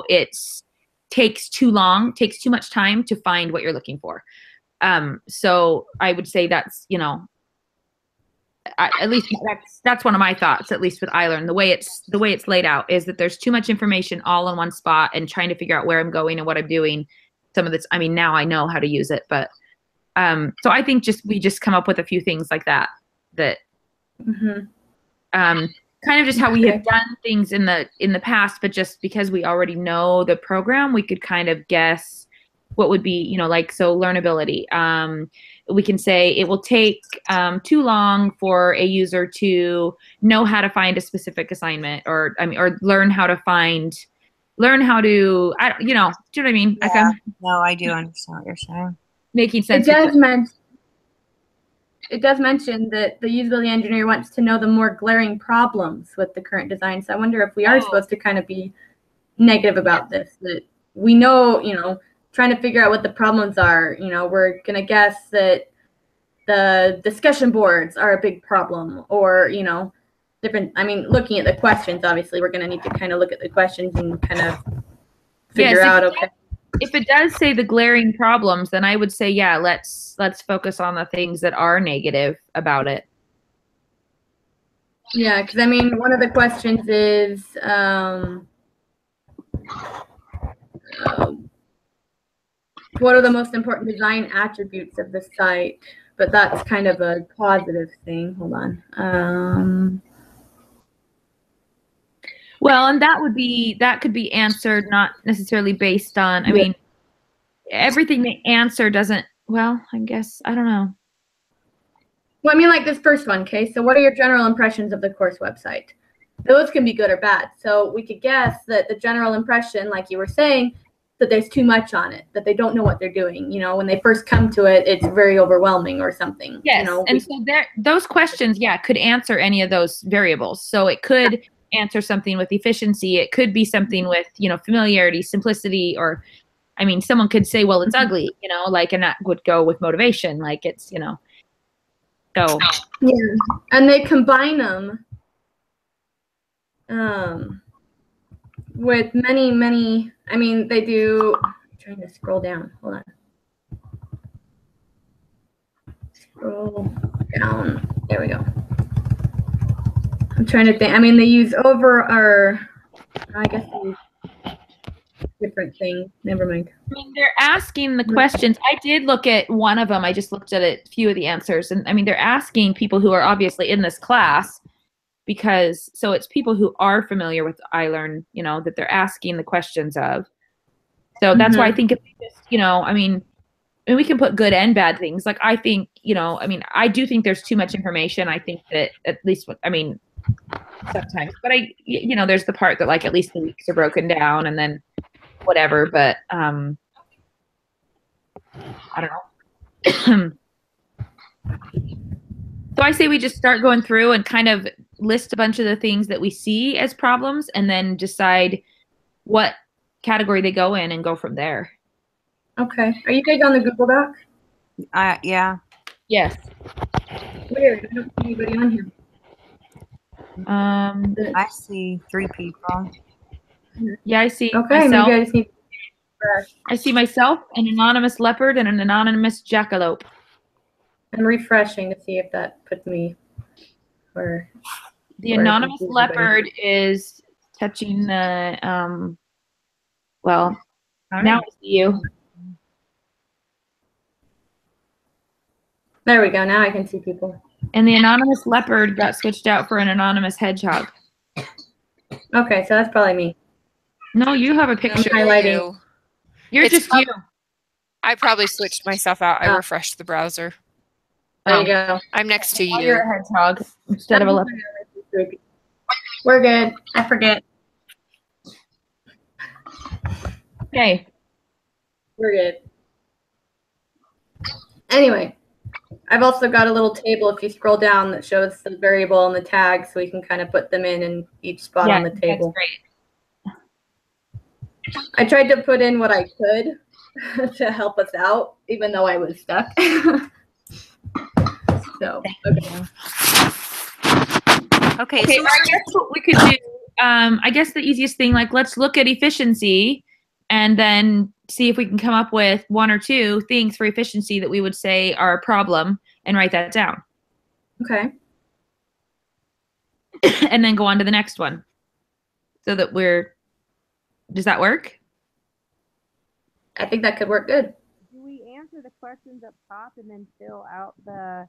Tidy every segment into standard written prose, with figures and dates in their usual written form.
it's takes too much time to find what you're looking for. So I would say that's, you know, at least that's one of my thoughts, at least with iLearn. The way it's laid out is that there's too much information all in one spot, and trying to figure out where I'm going and what I'm doing. Some of this, I mean, now I know how to use it, but so I think we just come up with a few things like that kind of just how we have done things in the past, but just because we already know the program, we could kind of guess what would be, you know, like, so learnability. We can say it will take too long for a user to know how to find a specific assignment, or learn how to, you know, do you know what I mean? Yeah. No, I do understand what you're saying. Making sense. It does mention that the usability engineer wants to know the more glaring problems with the current design. So I wonder if we are supposed to kind of be negative about this, that we know, you know, trying to figure out what the problems are. You know, we're going to guess that the discussion boards are a big problem, or, you know, different. I mean, looking at the questions, obviously, we're going to need to kind of look at the questions and kind of figure out, okay. If it does say the glaring problems, then I would say, yeah, let's focus on the things that are negative about it. Yeah, because I mean, one of the questions is, what are the most important design attributes of the site? But that's kind of a positive thing. Hold on. Well, and that could be answered not necessarily based on, I mean, everything they answer doesn't, well, I guess, I don't know. Well, I mean, like this first one, okay? So what are your general impressions of the course website? Those can be good or bad. So we could guess that the general impression, like you were saying, that there's too much on it, that they don't know what they're doing. You know, when they first come to it, it's very overwhelming or something. Yes, you know, and so those questions, yeah, could answer any of those variables. So it could answer something with efficiency. It could be something with, you know, familiarity, simplicity, or, I mean, someone could say, well, it's ugly, you know, like, and that would go with motivation. Like, it's, you know, so. Yeah, and they combine them with many, I mean, they do, I'm trying to scroll down, hold on. Scroll down, there we go. I'm trying to think, I mean, they use I guess they use different things, never mind. I mean, they're asking the questions. I did look at one of them. I just looked at a few of the answers. And I mean, they're asking people who are obviously in this class, because, so it's people who are familiar with iLearn, you know, that they're asking the questions of. So that's why I think if we just, you know, I mean, and we can put good and bad things. Like, I think, you know, I mean, I do think there's too much information. I think that at least, I mean, sometimes, but you know, there's the part that, like, at least the weeks are broken down and then whatever, but I don't know. So I say we just start going through and kind of list a bunch of the things that we see as problems, and then decide what category they go in and go from there. Okay. Are you guys on the Google Doc? Yeah. Yes. Weird. I don't see anybody on here. I see 3 people. Yeah, I see okay, myself. maybe I just need to refresh. I see myself, an anonymous leopard, and an anonymous jackalope. I'm refreshing to see if that puts me where. The anonymous leopard is touching the, well, now I see you. There we go. Now I can see people. And the anonymous leopard got switched out for an anonymous hedgehog. Okay, so that's probably me. No, you have a picture. I'm highlighting. You're just you. I probably switched myself out. I refreshed the browser. There you go. I'm next to you. You're a hedgehog instead of a leopard. We're good. I forget. Okay. We're good. Anyway, I've also got a little table, if you scroll down, that shows the variable and the tag, so we can kind of put them in each spot on the table. That's great. I tried to put in what I could to help us out, even though I was stuck. So, Okay, so I guess what we could do, I guess the easiest thing, like, let's look at efficiency and then see if we can come up with one or two things for efficiency that we would say are a problem and write that down. Okay. And then go on to the next one. So that does that work? I think that could work good. Do we answer the questions up top and then fill out the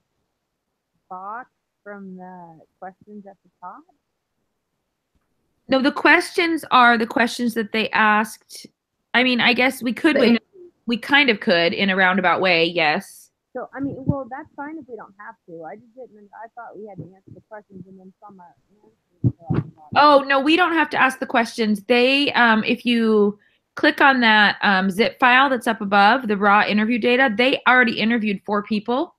box from the questions at the top? No, the questions are the questions that they asked. I mean, I guess we could, we kind of could in a roundabout way, yes. So, I mean, well, that's fine if we don't have to. I just didn't, I thought we had to answer the questions and then some answers. Oh, no, we don't have to ask the questions. They, if you click on that zip file that's up above, the raw interview data, they already interviewed 4 people.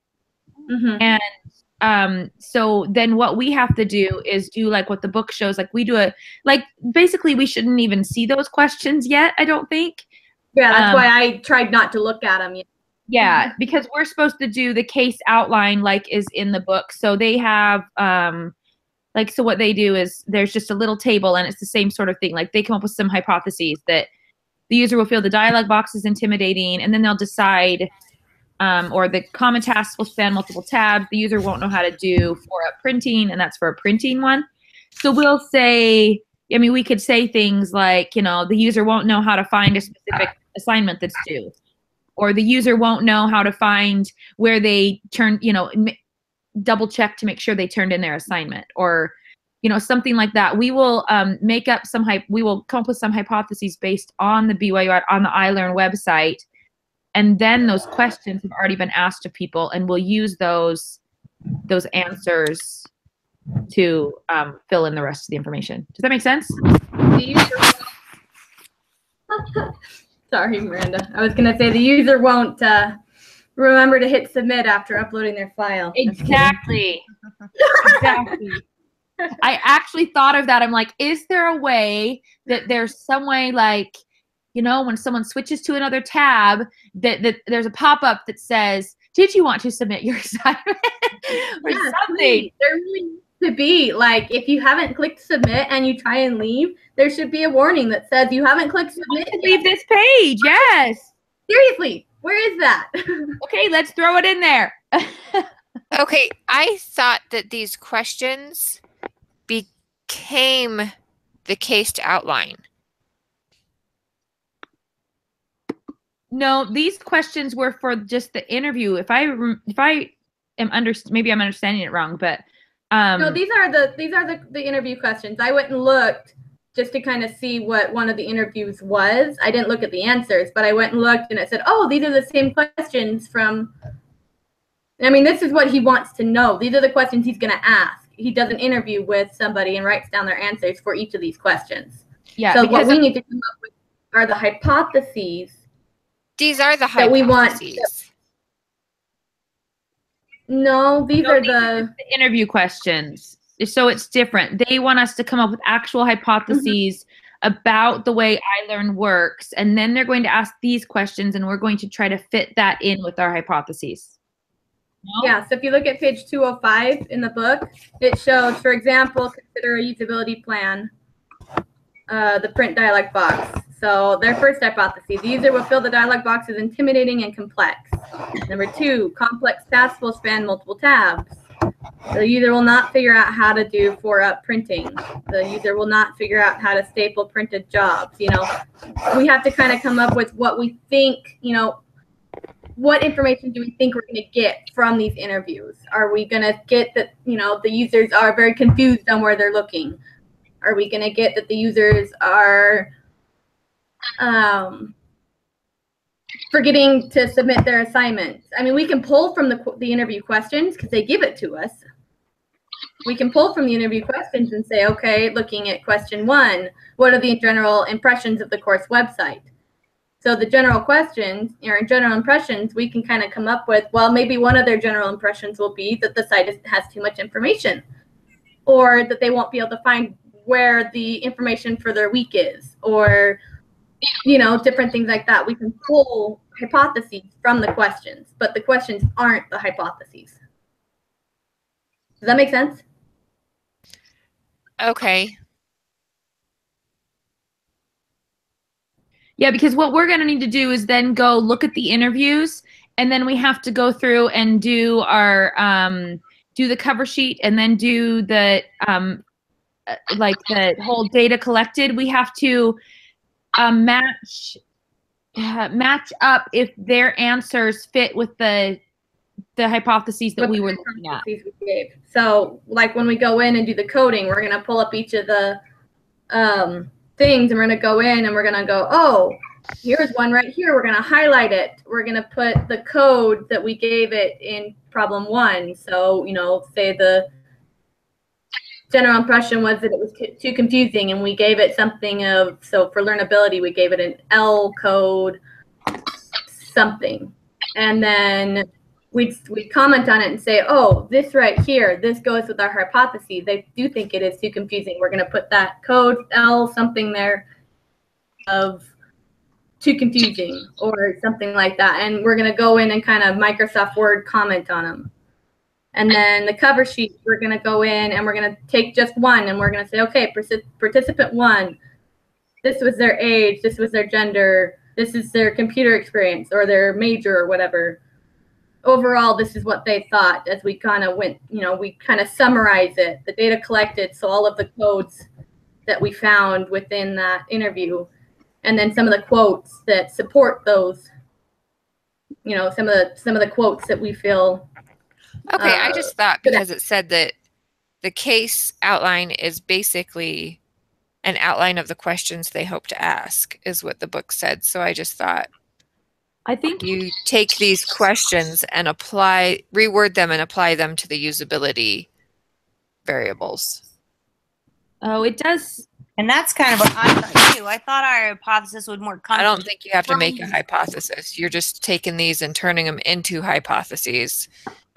Mm-hmm. And so then what we have to do is do like what the book shows. Like we do basically we shouldn't even see those questions yet, I don't think. Yeah, that's why I tried not to look at them yet. Yeah, because we're supposed to do the case outline like is in the book. So they have so what they do is there's just a little table and it's the same sort of thing. Like they come up with some hypotheses that the user will feel the dialog box is intimidating, and then they'll decide, or the common tasks will span multiple tabs. The user won't know how to do for-up printing, and that's for a printing one. So we'll say, I mean, we could say things like, the user won't know how to find a specific assignment that's due, or the user won't know how to find where they turn, double check to make sure they turned in their assignment, or something like that. We will make up we will come up with some hypotheses based on the BYU on the iLearn website, and then those questions have already been asked of people, and we'll use those answers to fill in the rest of the information. Does that make sense? Sorry, Miranda. I was gonna say the user won't remember to hit submit after uploading their file. Exactly. Exactly. I actually thought of that. I'm like, is there a way that there's some way, like, when someone switches to another tab, that there's a pop-up that says, did you want to submit your assignment? Or something. Please. There really needs to be, like, if you haven't clicked submit and you try and leave, there should be a warning that says you haven't clicked submit. Leave this page, yes. Seriously, where is that? Okay, let's throw it in there. Okay, I thought that these questions became the cased outline. No, these questions were for just the interview. If I am maybe I'm understanding it wrong, but no, these are the interview questions. I went and looked just to kind of see what one of the interviews was. I didn't look at the answers, but I went and looked, and it said, oh, these are the same questions from. I mean, this is what he wants to know. These are the questions he's going to ask. He does an interview with somebody and writes down their answers for each of these questions. Yeah. So what we need to come up with are the hypotheses. These are the hypotheses. That we want. No, these are the interview questions. So it's different. They want us to come up with actual hypotheses about the way iLearn works, and then they're going to ask these questions, and we're going to try to fit that in with our hypotheses. No? Yeah, so if you look at page 205 in the book, it shows, for example, consider a usability plan, the print dialog box. So their first hypothesis, the user will feel the dialog box is intimidating and complex. Number 2, complex tasks will span multiple tabs. The user will not figure out how to do for-up printing. The user will not figure out how to staple printed jobs. We have to kind of come up with what we think, what information do we think we're going to get from these interviews? Are we going to get that, the users are very confused on where they're looking? Are we going to get that the users are forgetting to submit their assignments? I mean, we can pull from the interview questions because they give it to us. We can pull from the interview questions and say, okay, looking at question 1, what are the general impressions of the course website? So the general questions, or general impressions, we can kind of come up with, well, maybe one of their general impressions will be that the site has too much information, or that they won't be able to find where the information for their week is, or different things like that. We can pull hypotheses from the questions, but the questions aren't the hypotheses. Does that make sense? Okay. Yeah, because what we're going to need to do is then go look at the interviews, and then we have to go through and do our do the cover sheet, and then do the like the whole data collected. We have to match up if their answers fit with the hypotheses that What we the were looking at. hypotheses we gave. So, like when we go in and do the coding, we're gonna pull up each of the things, and we're gonna go in and we're gonna go, oh, here's one right here. We're gonna highlight it. We're gonna put the code that we gave it in problem 1. So, say the general impression was that it was too confusing, and we gave it something of, so for learnability, we gave it an L code something, and then we'd comment on it and say, oh, this right here, this goes with our hypothesis. They do think it is too confusing. We're going to put that code L something there of too confusing or something like that, and we're going to go in and kind of Microsoft Word comment on them. And then the cover sheet, we're going to go in and we're going to take just one, and we're going to say, okay, participant 1, this was their age, this was their gender, this is their computer experience or their major or whatever. Overall, this is what they thought. As we kind of went, we kind of summarize it, the data collected, so all of the codes that we found within that interview, and then some of the quotes that support those, some of the quotes that we feel. Okay, I just thought because it said that the case outline is basically an outline of the questions they hope to ask, is what the book said. So I just thought, I think you take these questions and reword them and apply them to the usability variables. Oh, it does. And that's kind of what I thought too. I thought our hypothesis would more come. I don't think you have to make a hypothesis. You're just taking these and turning them into hypotheses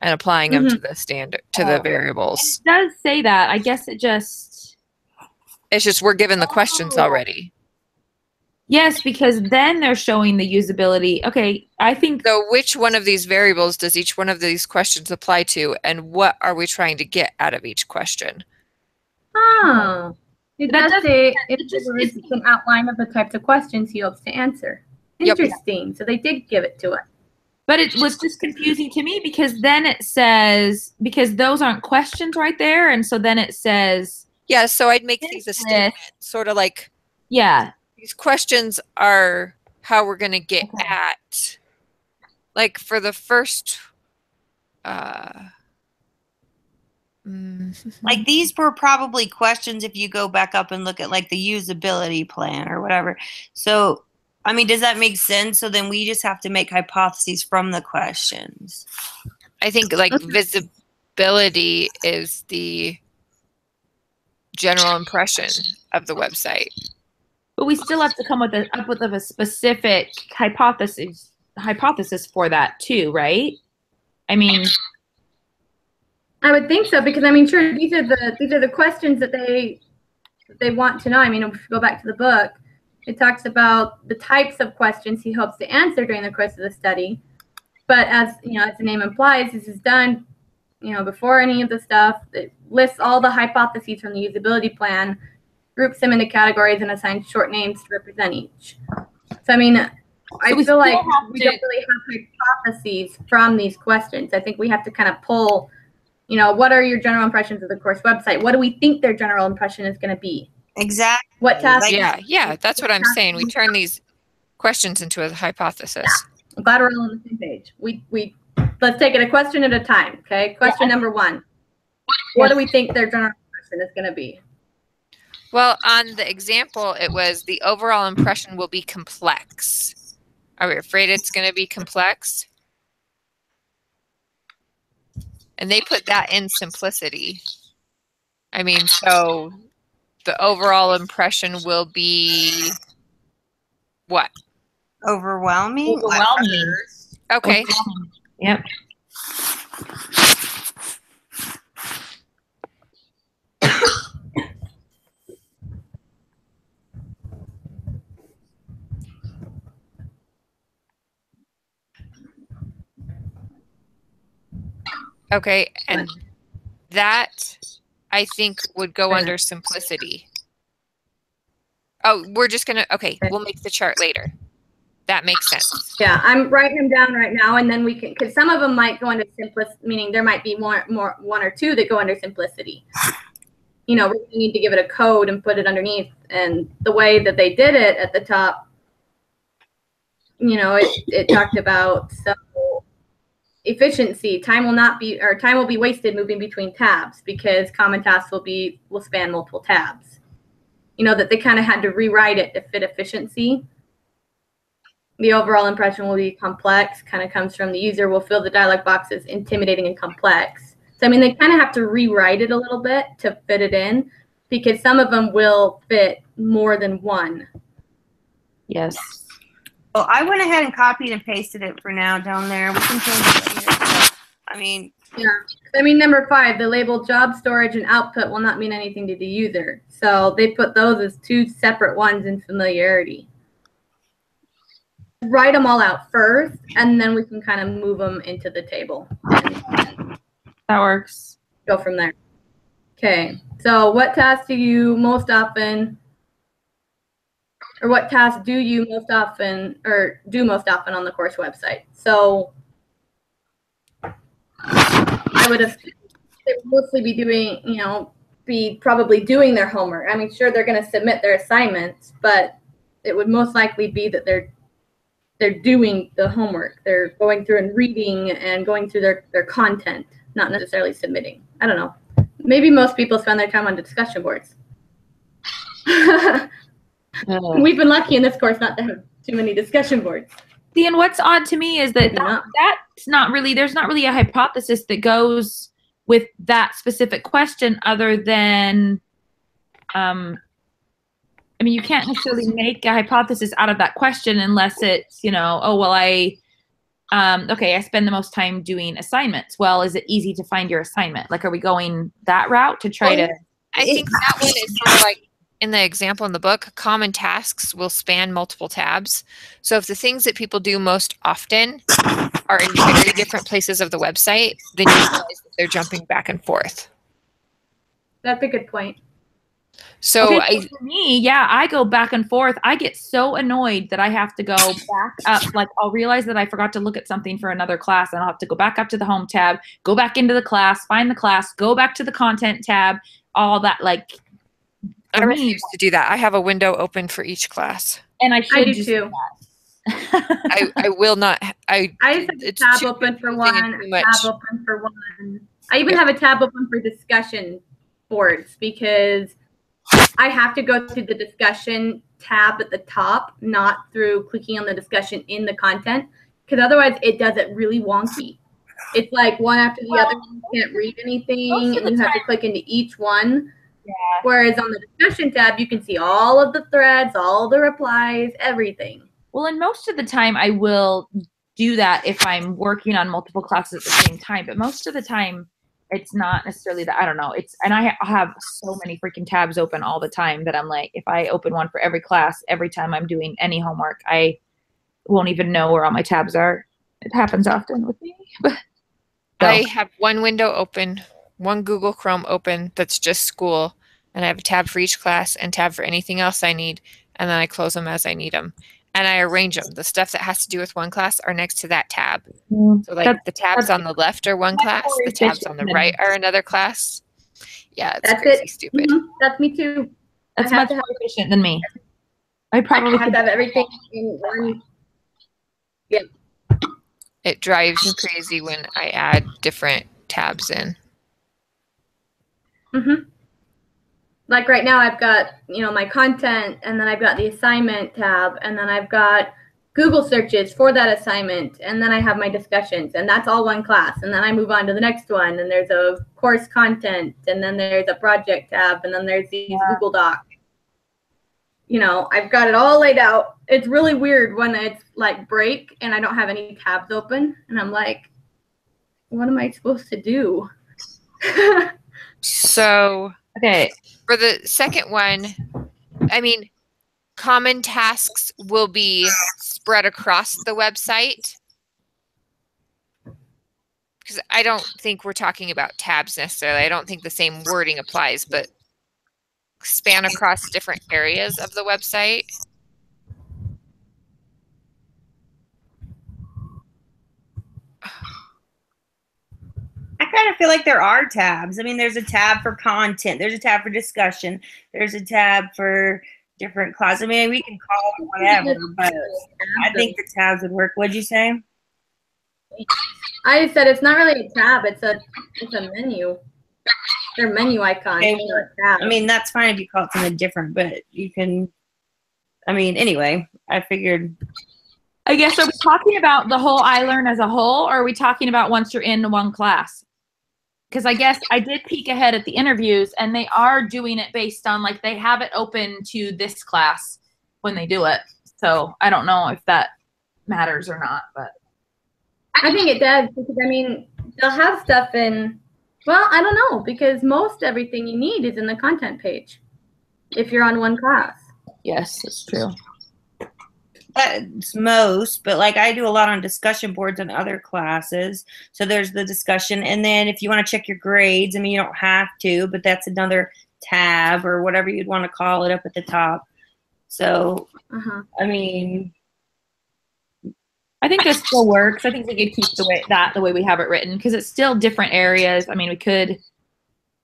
and applying them to the the variables. It does say that. I guess it's just we're given the questions already. Yes, because then they're showing the usability. Okay, I think. So which one of these variables does each one of these questions apply to, and what are we trying to get out of each question? Oh, it does say it's an outline of the types of questions he hopes to answer. Interesting. Yep. So they did give it to us. But it was just confusing to me because then it says, because those aren't questions right there. And so then it says. Yeah, so I'd make these a statement, sort of like. Yeah. These questions are how we're going to get at, like for the first. Like these were probably questions if you go back up and look at like the usability plan or whatever. So, I mean, does that make sense? So then we just have to make hypotheses from the questions. I think like visibility is the general impression of the website. But we still have to come up with a specific hypothesis for that too, right? I mean, I would think so, because I mean, sure, these are the questions that they want to know. I mean, if we go back to the book, it talks about the types of questions he hopes to answer during the course of the study. But as the name implies, this is done, before any of the stuff. It lists all the hypotheses from the usability plan, groups them into categories, and assigns short names to represent each. So I mean, I feel like we don't really have hypotheses from these questions. I think we have to kind of pull, what are your general impressions of the course website? What do we think their general impression is going to be? Exactly. What tasks? Yeah, that's what I'm saying. We turn these questions into a hypothesis. Yeah. I'm glad we're all on the same page. We let's take it a question at a time. Okay. Question number 1. What do we think their general impression is going to be? Well, on the example, it was the overall impression will be complex. Are we afraid it's going to be complex? And they put that in simplicity. I mean, so the overall impression will be what? Overwhelming. Okay. Yep. Okay, and that I think would go under simplicity. Oh, we're just gonna, okay, we'll make the chart later. That makes sense. Yeah, I'm writing them down right now, and then we can, because some of them might go into simplicity, meaning there might be one or two that go under simplicity. You know, we need to give it a code and put it underneath, and the way that they did it at the top, you know, it talked about so efficiency. Time will be wasted moving between tabs because common tasks will span multiple tabs. You know, that they kind of had to rewrite it to fit efficiency. The overall impression will be complex, kind of comes from the user will feel the dialog box as intimidating and complex. So, I mean, they kind of have to rewrite it a little bit to fit it in because some of them will fit more than one. Yes. Well, I went ahead and copied and pasted it for now down there. We can change it later. I mean, yeah. I mean, number 5, the label job storage and output will not mean anything to the user. So they put those as 2 separate ones in familiarity. Write them all out first, and then we can kind of move them into the table. That works. Go from there. Okay. So what tasks do you most often, or what tasks do you most often, or do most often on the course website? So I would have, they would mostly be doing, you know, probably doing their homework. I mean, sure, they're going to submit their assignments, but it would most likely be that they're doing the homework. They're going through and reading and going through their content, not necessarily submitting. I don't know. Maybe most people spend their time on discussion boards. We've been lucky in this course not to have too many discussion boards. See, and what's odd to me is that that's not really, there's not really a hypothesis that goes with that specific question other than, I mean, you can't necessarily make a hypothesis out of that question unless it's, you know, oh, well, okay, I spend the most time doing assignments. Well, is it easy to find your assignment? Like, are we going that route to try to? I think that one is sort of like in the example in the book, common tasks will span multiple tabs. So if the things that people do most often are in very different places of the website, then you realize that they're jumping back and forth. That's a good point. So, okay, so for me, yeah, I go back and forth. I get so annoyed that I have to go back up. Like, I'll realize that I forgot to look at something for another class, and I'll have to go back up to the home tab, go back into the class, find the class, go back to the content tab, all that. Like, I refuse to do that. I have a window open for each class, and I should do too. I will not. I just have a tab open for one, a tab open for one. I even have a tab open for discussion boards because I have to go to the discussion tab at the top, not through clicking on the discussion in the content, because otherwise it does it really wonky. It's like one after the other, you can't read anything, and you have to click into each one. Yeah. Whereas on the discussion tab, you can see all of the threads, all the replies, everything. Well, and most of the time I will do that if I'm working on multiple classes at the same time, but most of the time it's not necessarily that. I don't know. And I have so many freaking tabs open all the time that I'm like, if I open one for every class, every time I'm doing any homework, I won't even know where all my tabs are. It happens often with me. I have one window open, one Google Chrome open that's just school, and I have a tab for each class and tab for anything else I need, and then I close them as I need them. And I arrange them. The stuff that has to do with one class are next to that tab. So like the tabs on the left are one class, the tabs on the right are another class. Yeah, it's crazy stupid. Mm-hmm. That's me too. That's much more efficient than me. I probably have to have everything in one. Yeah. It drives me crazy when I add different tabs in. Mm-hmm. Like right now I've got, you know, my content, and then I've got the assignment tab, and then I've got Google searches for that assignment, and then I have my discussions, and that's all one class. And then I move on to the next one, and there's a course content, and then there's a project tab, and then there's these Google Docs. You know, I've got it all laid out. It's really weird when it's like break and I don't have any tabs open, and I'm like, what am I supposed to do? So, okay. For the second one, I mean, common tasks will be spread across the website. Because I don't think we're talking about tabs necessarily. I don't think the same wording applies, but span across different areas of the website. I kind of feel like there are tabs. I mean, there's a tab for content. There's a tab for discussion. There's a tab for different classes. I mean, we can call it whatever, but I think the tabs would work. What'd you say? I said it's not really a tab. It's a menu. They're menu icons. Okay, well, I mean, that's fine if you call it something different, but you can. I mean, anyway, I figured. I guess, are we talking about the whole iLearn as a whole, or are we talking about once you're in one class? Because I guess I did peek ahead at the interviews, and they are doing it based on, like, they have it open to this class when they do it. So I don't know if that matters or not, but. I think it does, because, I mean, they'll have stuff in, well, I don't know, because most everything you need is in the content page if you're on one class. Yes, that's true. That's most, but like I do a lot on discussion boards on other classes. So there's the discussion, and then if you want to check your grades, I mean, you don't have to, but that's another tab or whatever you'd want to call it up at the top. So, I mean, I think this still works. I think we could keep the way we have it written, because it's still different areas. I mean, we could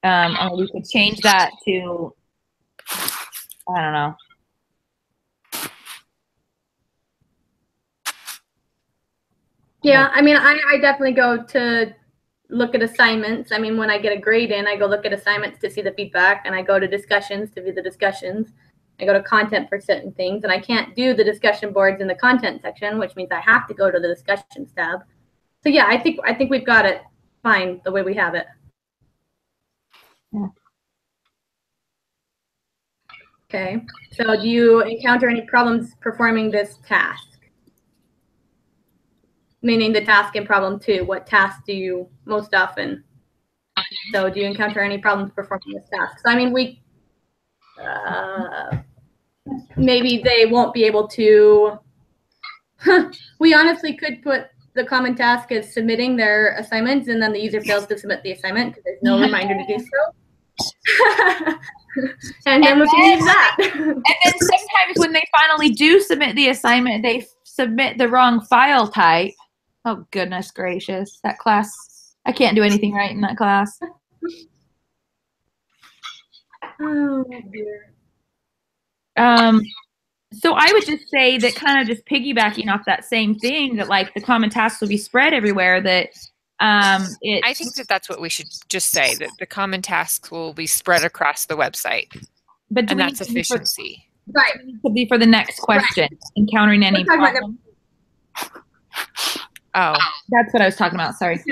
change that to, I don't know. Yeah, I mean, I definitely go to look at assignments. I mean, when I get a grade in, I go look at assignments to see the feedback, and I go to discussions to view the discussions. I go to content for certain things, and I can't do the discussion boards in the content section, which means I have to go to the discussions tab. So yeah, I think we've got it fine the way we have it. Yeah. Okay, so do you encounter any problems performing this task? Meaning the task in problem 2, what task do you most often? So do you encounter any problems performing this task? So I mean, maybe they won't be able to, we honestly could put the common task as submitting their assignments, and then the user fails to submit the assignment because there's no reminder to do so. and then we can use that. And then sometimes when they finally do submit the assignment, they submit the wrong file type. Oh, goodness gracious. That class, I can't do anything right in that class. Oh, dear. So I would just say that, kind of just piggybacking off that same thing, that like the common tasks will be spread everywhere, that I think that that's what we should just say, that the common tasks will be spread across the website. But and that's efficiency. Right. Could be for the next question, encountering any problems. Oh, that's what I was talking about. Sorry.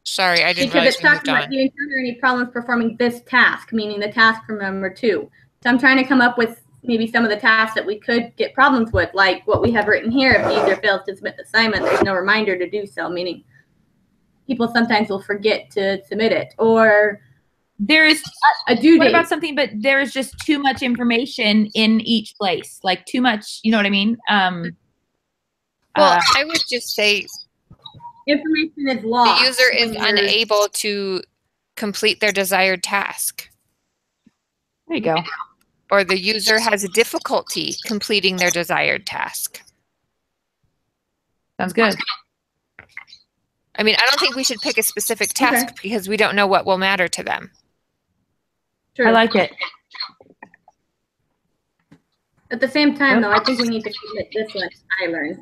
Sorry, I didn't because realize it's we moved talking about, on. do you encounter any problems performing this task, meaning the task from number 2? So I'm trying to come up with maybe some of the tasks that we could get problems with, like what we have written here. If the user fails to submit the assignment, there's no reminder to do so, meaning people sometimes will forget to submit it, or there is a due date. What about something, but there is just too much information in each place, like too much, you know what I mean? Well, I would just say information is lost. The user is unable to complete their desired task. There you go. Or the user has a difficulty completing their desired task. Sounds good. I mean, I don't think we should pick a specific task because we don't know what will matter to them. True. I like it. At the same time, though, I think we need to submit this one. iLearn.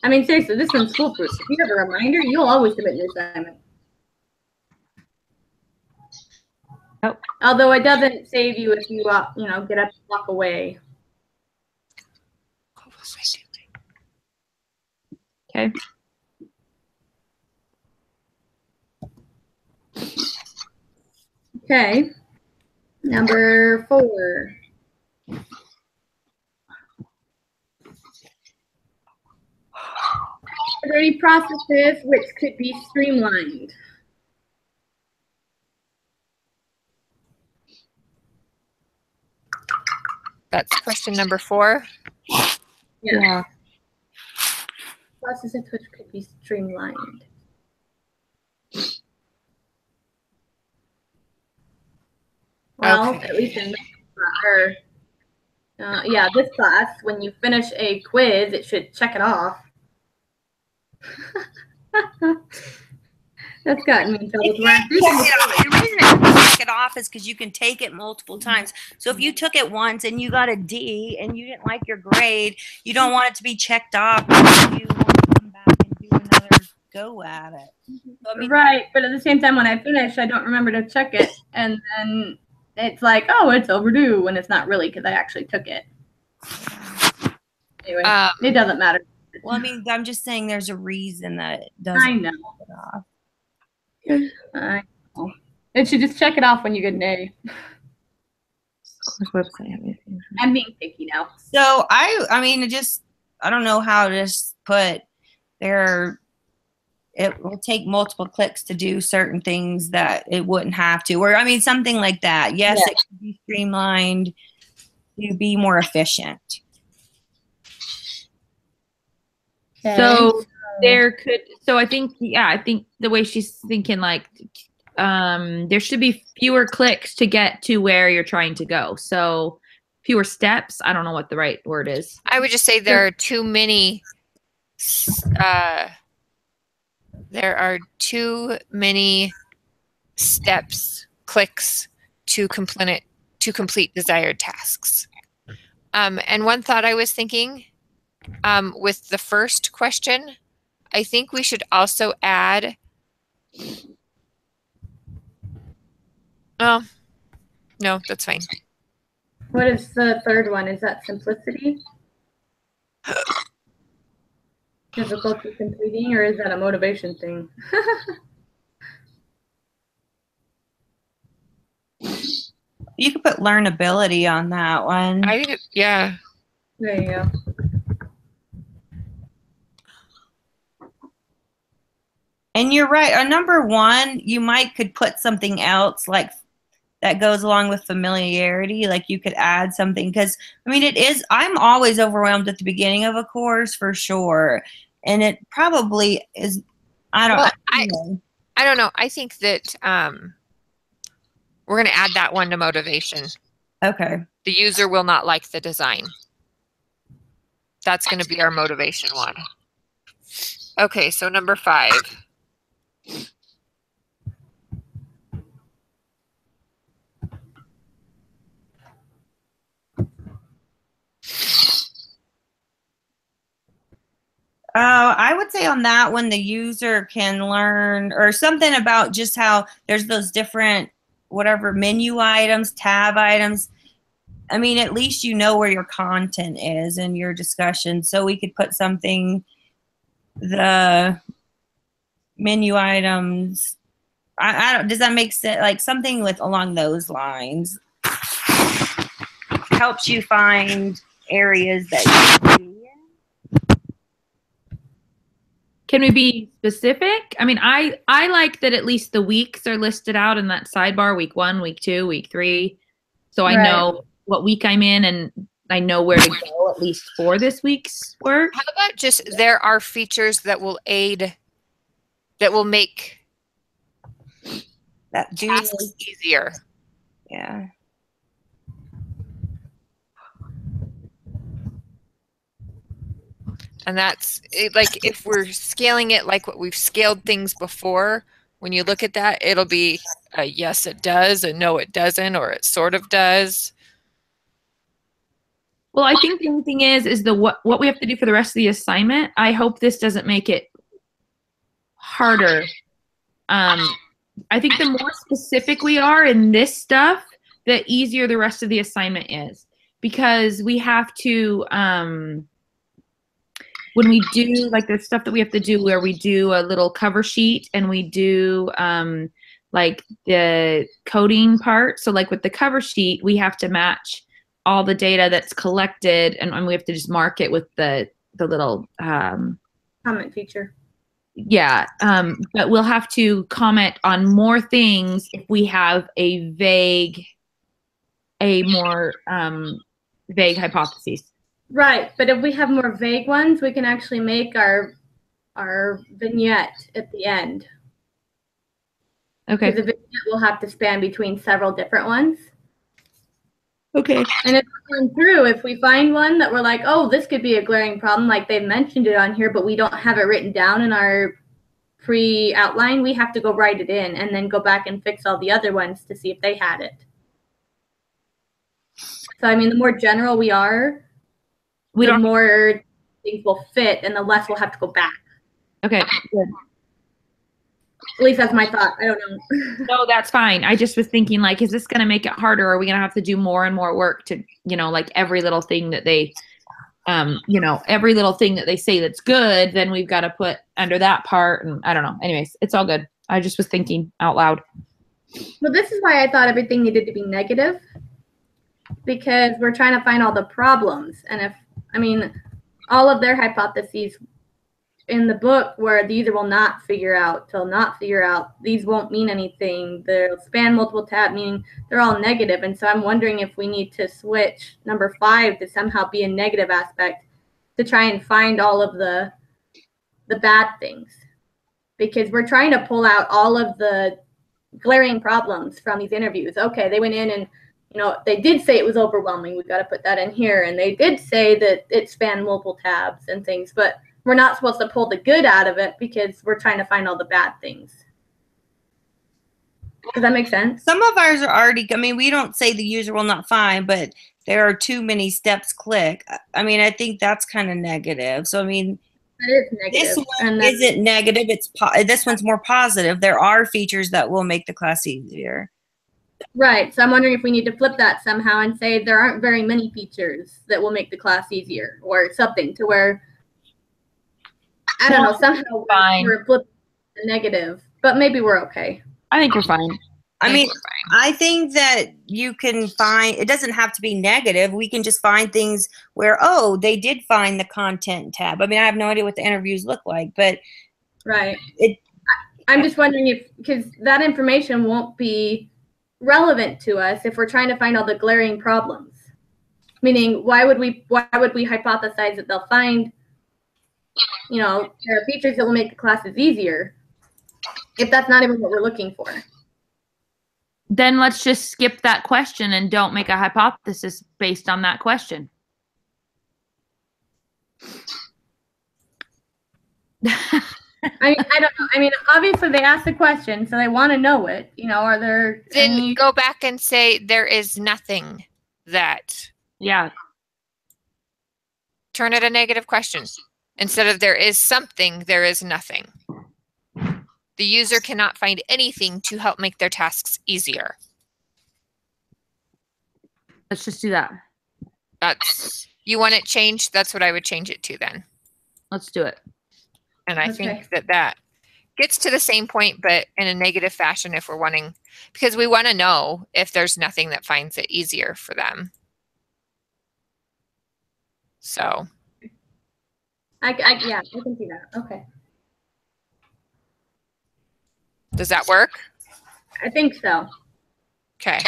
I mean, seriously, this one's foolproof. If you have a reminder, you'll always submit your assignment. Oh. Although it doesn't save you if you, get up and walk away. What was I doing? Okay. Okay. Number 4. Are there any processes which could be streamlined? That's question number 4. Yeah. Processes which could be streamlined. Well, Okay. at least in this class, when you finish a quiz, it should check it off. That's gotten me in trouble. The reason it doesn't check it off is because you can take it multiple times. So if you took it once and you got a D and you didn't like your grade, you don't want it to be checked off. You want to come back and do another go at it. So, right, but at the same time, when I finish, I don't remember to check it, and then it's like, oh, it's overdue, when it's not really because I actually took it. Anyway, it doesn't matter. Well, I mean, I'm just saying there's a reason that it doesn't. I know. Check it off. I know. It should just check it off when you get an A. I'm being picky now. So I mean, I don't know how to just put there. It will take multiple clicks to do certain things that it wouldn't have to, or I mean, something like that. Yes, it could be streamlined to be more efficient. Okay. So I think the way she's thinking, like, there should be fewer clicks to get to where you're trying to go. So fewer steps. I don't know what the right word is. I would just say there are too many steps, clicks to complete desired tasks. And one thought I was thinking, with the first question, I think we should also add, oh, no, that's fine. What is the third one? Is that simplicity? Difficulty completing, or is that a motivation thing? You could put learnability on that one. I think, yeah. There you go. And you're right. On number one, you could put something else like that goes along with familiarity. Like you could add something, because I mean, I'm always overwhelmed at the beginning of a course for sure. And it probably is, I don't know. I don't know. I think that we're going to add that one to motivation. Okay. The user will not like the design. That's going to be our motivation one. Okay, so number 5. I would say on that one, the user can learn, or something about just how there's those different, whatever, menu items, tab items. I mean, at least you know where your content is in your discussion. So we could put something, the menu items. I don't, does that make sense? Like something with along those lines helps you find areas that you can be in. Can we be specific? I mean, I like that at least the weeks are listed out in that sidebar: week 1, week 2, week 3. So I know what week I'm in, and I know where to go at least for this week's work. How about just there are features that will aid, that will make that tasks easier. Yeah. And that's like, if we're scaling it like what we've scaled things before, when you look at that, it'll be a yes, it does, a no, it doesn't, or it sort of does. Well, I think the only thing is what we have to do for the rest of the assignment. I hope this doesn't make it harder. I think the more specific we are in this stuff, the easier the rest of the assignment is, because we have to, when we do like the stuff that we have to do where we do a little cover sheet and we do like the coding part. So like with the cover sheet, we have to match all the data that's collected, and we have to just mark it with the little comment feature. Yeah, but we'll have to comment on more things if we have a more vague hypotheses. Right, but if we have more vague ones, we can actually make our vignette at the end. Okay. Because the vignette will have to span between several different ones. Okay. And it's going through, if we find one that we're like, oh, this could be a glaring problem, like they mentioned it on here, but we don't have it written down in our pre-outline, we have to go write it in and then go back and fix all the other ones to see if they had it. So, I mean, the more general we are, the more things will fit and the less we'll have to go back. Okay, good. At least that's my thought. I don't know. No, that's fine. I just was thinking, like, is this going to make it harder? Or are we going to have to do more and more work to, you know, like every little thing that they, you know, every little thing that they say that's good, then we've got to put under that part. And I don't know. Anyways, it's all good. I just was thinking out loud. Well, this is why I thought everything needed to be negative, because we're trying to find all the problems. And if, I mean, all of their hypotheses in the book where the user will not figure out, these won't mean anything. They'll span multiple tab, meaning they're all negative. And so I'm wondering if we need to switch number 5 to somehow be a negative aspect to try and find all of the bad things. Because we're trying to pull out all of the glaring problems from these interviews. Okay, they went in and, you know, they did say it was overwhelming. We've got to put that in here. And they did say that it spanned multiple tabs and things, but we're not supposed to pull the good out of it because we're trying to find all the bad things. Does that make sense? Some of ours are already, I mean, we don't say the user will not find, but there are too many steps click. I mean, I think that's kind of negative. So, I mean, that is negative. This one isn't negative. This one's more positive. There are features that will make the class easier. Right. So I'm wondering if we need to flip that somehow and say there aren't very many features that will make the class easier or something to where, I don't know, somehow we're flipping the negative, but maybe we're okay. I think we're fine. I mean, I think that you can find, it doesn't have to be negative. We can just find things where, oh, they did find the content tab. I mean, I have no idea what the interviews look like, but. Right. I'm just wondering if, because that information won't be relevant to us if we're trying to find all the glaring problems. Meaning, why would we hypothesize that they'll find, you know, there are features that will make the classes easier if that's not even what we're looking for? Then let's just skip that question and don't make a hypothesis based on that question. I mean, I don't know. I mean, obviously they asked the question, so they want to know it. You know, are there Then go back and say there is nothing that. Yeah. Turn it a negative question. Instead of there is something, there is nothing. The user cannot find anything to help make their tasks easier. Let's just do that. You want it changed? That's what I would change it to then. Let's do it. And I think that gets to the same point, but in a negative fashion if we're wanting, because we want to know if there's nothing that finds it easier for them. So. Yeah, I can see that. Okay. Does that work? I think so. Okay.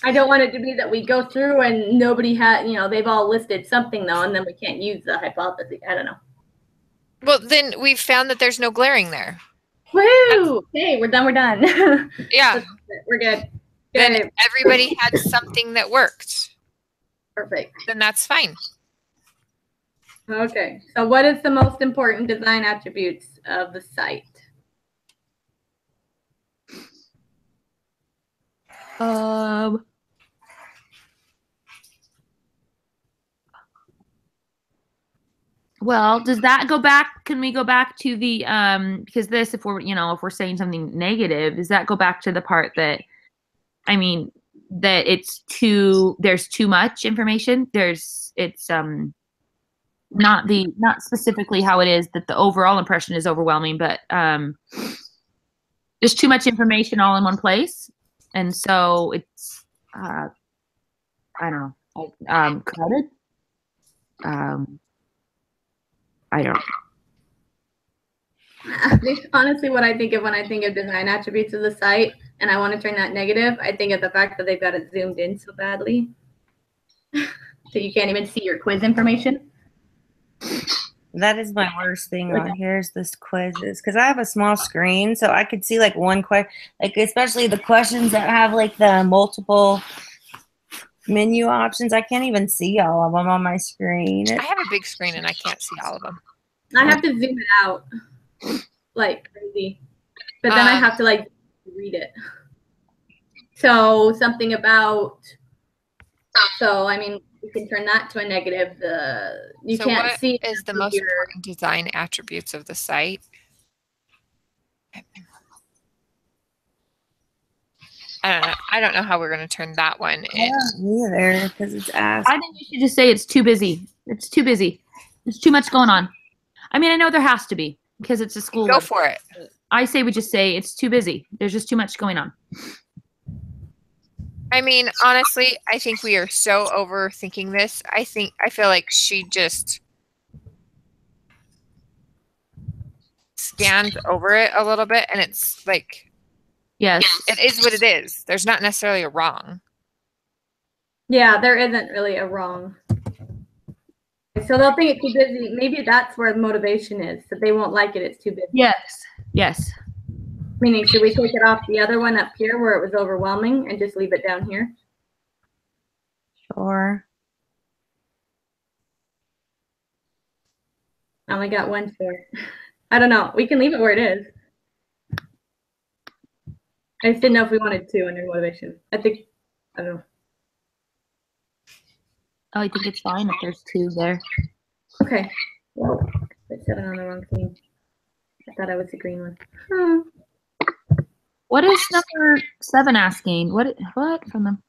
I don't want it to be that we go through and nobody had, you know, they've all listed something though, and then we can't use the hypothesis. I don't know. Well, then we've found that there's no glaring there. Woo! Okay, we're done. We're done. Yeah. We're good. Then everybody had something that worked. Perfect. Then that's fine. Okay. So what is the most important design attributes of the site? Well, does that go back? Can we go back to the because this, if we're, you know, if we're saying something negative, does that go back to the part that, I mean, that there's too much information? It's not specifically how it is that the overall impression is overwhelming, but there's too much information all in one place, and so it's I don't know, crowded. I don't know. Honestly, what I think of when I think of design attributes of the site, and I want to turn that negative, I think of the fact that they've got it zoomed in so badly so you can't even see your quiz information. That is my worst thing on here is this quizzes, because I have a small screen, so I could see like one question, like especially the questions that have like the multiple menu options. I can't even see all of them on my screen. I have a big screen and I can't see all of them. I have to zoom it out like crazy, but then I have to like read it. So something about. So I mean, you can turn that to a negative. You can't what see is the most important design attributes of the site? I don't know how we're going to turn that one in. I don't either, because it's asked. I think you should just say it's too busy. It's too busy. There's too much going on. I mean, I know there has to be because it's a school. Go for it. I say we just say it's too busy. There's just too much going on. I mean, honestly, I think we are so overthinking this. I feel like she just scanned over it a little bit, and it's like, yes, it is what it is. There's not necessarily a wrong. Yeah, there isn't really a wrong. So they'll think it's too busy. Maybe that's where the motivation is, that they won't like it. It's too busy. Yes. Yes. Meaning, should we take it off the other one up here where it was overwhelming and just leave it down here? Sure. I only got one short. I don't know. We can leave it where it is. I just didn't know if we wanted two under motivation. I don't know. Oh, I think it's fine if there's two there. Okay. Well, I said it on the wrong thing. I thought I was the green one. Huh. What is number 7 asking? What from them?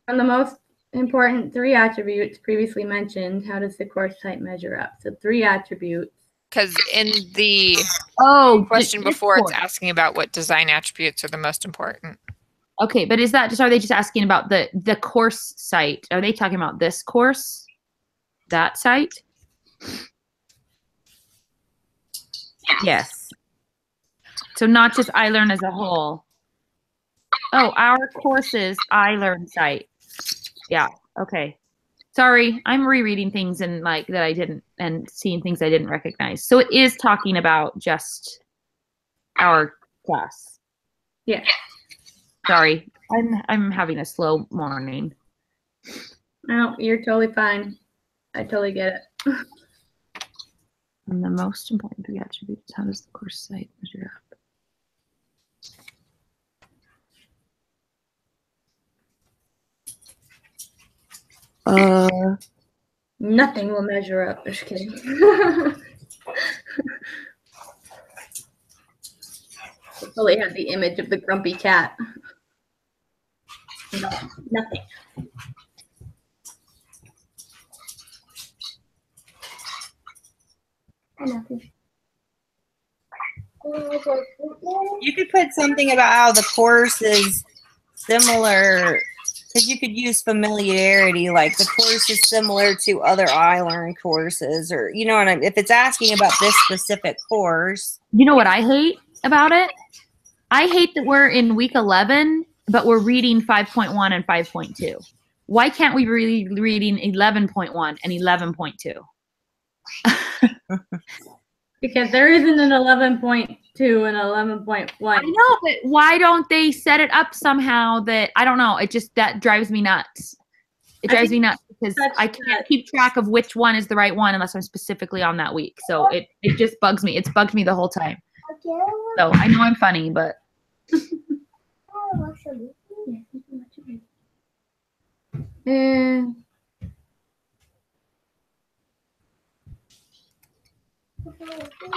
From the most important 3 attributes previously mentioned, how does the course type measure up? So 3 attributes. Because in the question before, it's asking about what design attributes are the most important. Okay, but are they just asking about the course site? Are they talking about this course? That site? Yes. So not just iLearn as a whole. Oh, our courses iLearn site. Yeah. Okay. Sorry, I'm rereading things and that I didn't, and seeing things I didn't recognize. So it is talking about just our class. Yeah. Sorry, I'm having a slow morning. No, you're totally fine. I totally get it. And the most important 3 attributes. How does the course site measure up? Nothing will measure up. Just kidding. I totally had the image of the grumpy cat. No, nothing. Nothing. You could put something about how the course is similar, because you could use familiarity, like the course is similar to other iLearn courses, or you know what I mean? If it's asking about this specific course. You know what I hate about it? I hate that we're in week 11, but we're reading 5.1 and 5.2. Why can't we be reading 11.1 and 11.2? Because there isn't an 11.2 and 11.1. I know, but why don't they set it up somehow that, I don't know, that drives me nuts. It drives me nuts because I can't keep track of which one is the right one unless I'm specifically on that week. So it just bugs me. It's bugged me the whole time. So I know I'm funny, but.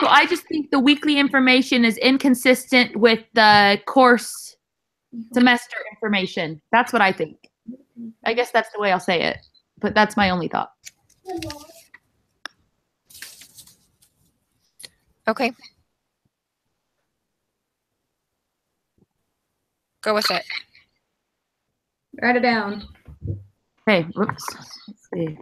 So I just think the weekly information is inconsistent with the course semester information. That's what I think. I guess that's the way I'll say it, but that's my only thought. Okay. Go with it. Write it down. Okay, whoops. Let's see.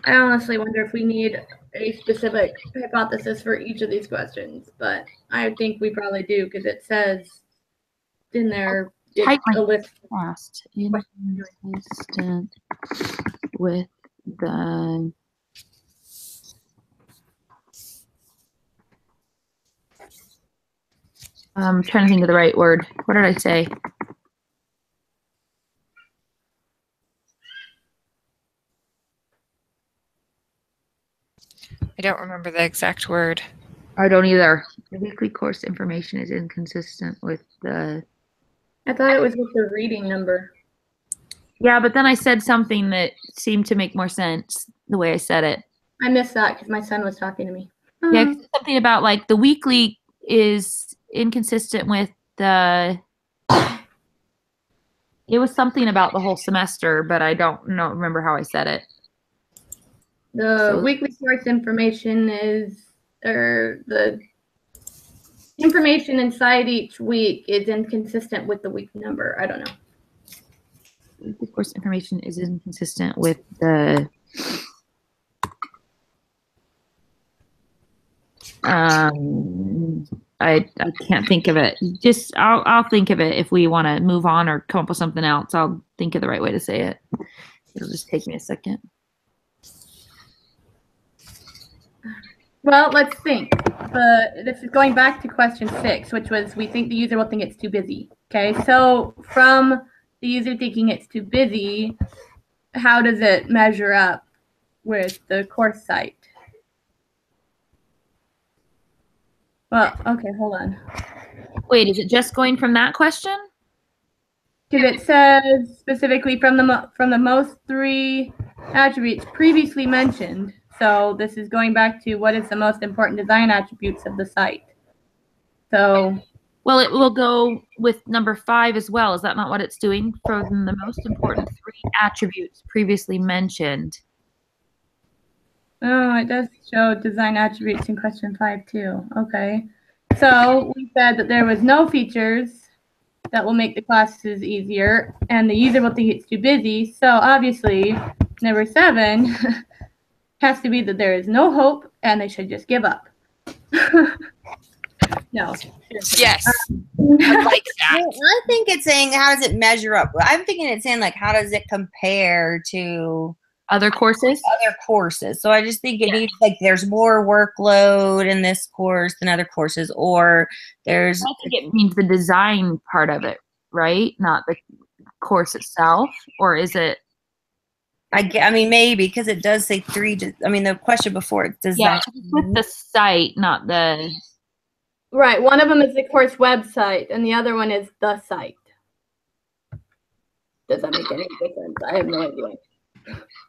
I honestly wonder if we need a specific hypothesis for each of these questions, but I think we probably do because it says in there a list. Fast, inconsistent with the I'm trying to think of the right word. What did I say? I don't remember the exact word. I don't either. The weekly course information is inconsistent with the. I thought it was with the reading number. Yeah, but then I said something that seemed to make more sense the way I said it. I missed that because my son was talking to me. Yeah, 'cause something about like the weekly is inconsistent with the. It was something about the whole semester, but I don't remember how I said it. The weekly course information is, or the information inside each week is inconsistent with the week number. I don't know. Weekly course information is inconsistent with the. I can't think of it. Just I'll think of it if we want to move on or come up with something else. I'll think of the right way to say it. It'll just take me a second. Well, let's think. This is going back to question 6, which was we think the user will think it's too busy. Okay, so from the user thinking it's too busy, how does it measure up with the course site? Well, okay, hold on. Wait, is it just going from that question? Because it says specifically from the most 3 attributes previously mentioned. So this is going back to what is the most important design attributes of the site. So, well, it will go with number 5 as well. Is that not what it's doing? From the most important 3 attributes previously mentioned. Oh, it does show design attributes in question 5 too. Okay. So we said that there was no features that will make the classes easier, and the user will think it's too busy. So obviously, number 7 has to be that there is no hope and they should just give up. No. Yes. I like that. I think it's saying, how does it measure up? I'm thinking it's saying, like, how does it compare to other courses? Other courses. So I just think it needs, like, there's more workload in this course than other courses, or there's. I think it means the design part of it, right? Not the course itself, or is it? I mean, maybe, because it does say 3. I mean, the question before it does that. With the site, not the. Right. One of them is the course website, and the other one is the site. Does that make any difference? I have no idea.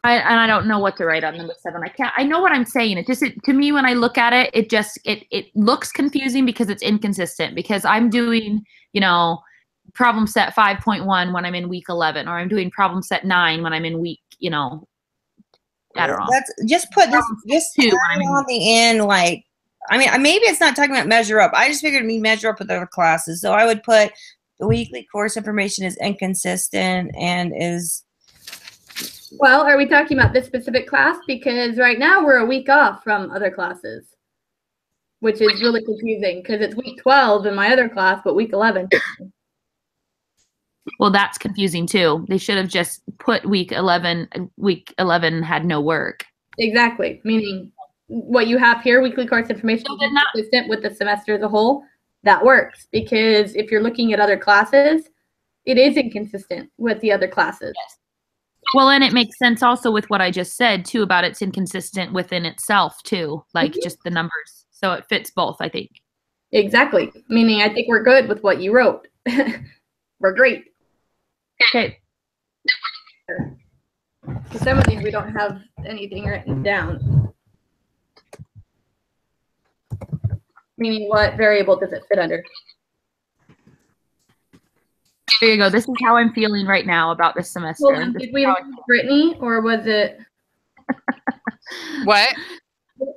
I don't know what to write on number 7. I know what I'm saying. It just to me, when I look at it, it looks confusing because it's inconsistent. Because I'm doing, problem set 5.1 when I'm in week 11, or I'm doing problem set 9 when I'm in week, I don't know. That's just put this just 2 on the end, like. I mean, maybe it's not talking about measure up. I just figured we measure up with other classes. So I would put the weekly course information is inconsistent and is. Well, are we talking about this specific class? Because right now we're a week off from other classes, which is really confusing because it's week 12 in my other class, but week 11. Well, that's confusing too. They should have just put week 11. Week 11 had no work. Exactly. Meaning what you have here, weekly course information, is consistent with the semester as a whole. That works because if you're looking at other classes, it is inconsistent with the other classes. Yes. Well, and it makes sense also with what I just said too about it's inconsistent within itself too, like just the numbers. So it fits both, I think. Exactly. Meaning I think we're good with what you wrote. We're great. Okay. For some of these, we don't have anything written down. Meaning what variable does it fit under? There you go. This is how I'm feeling right now about this semester. Well, did we lose Brittany, or was it? What?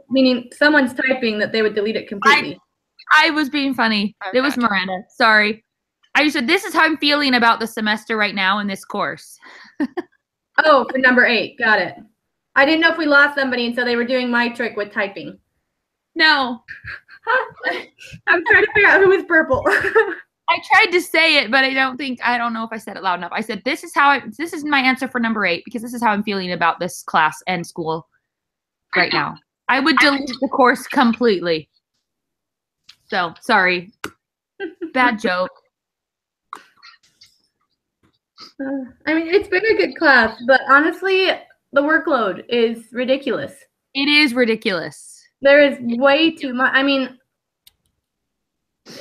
Meaning someone's typing that they would delete it completely. I was being funny. Okay. It was Miranda. Sorry. I just said, this is how I'm feeling about the semester right now in this course. Oh, for number 8. Got it. I didn't know if we lost somebody, and so they were doing my trick with typing. No. I'm trying to figure out who was purple. I tried to say it, but I don't know if I said it loud enough. I said, this is my answer for number 8, because this is how I'm feeling about this class and school right now. I would delete the course completely. So, sorry. Bad joke. I mean, it's been a good class, but honestly, the workload is ridiculous. It is ridiculous. There is way too much. I mean,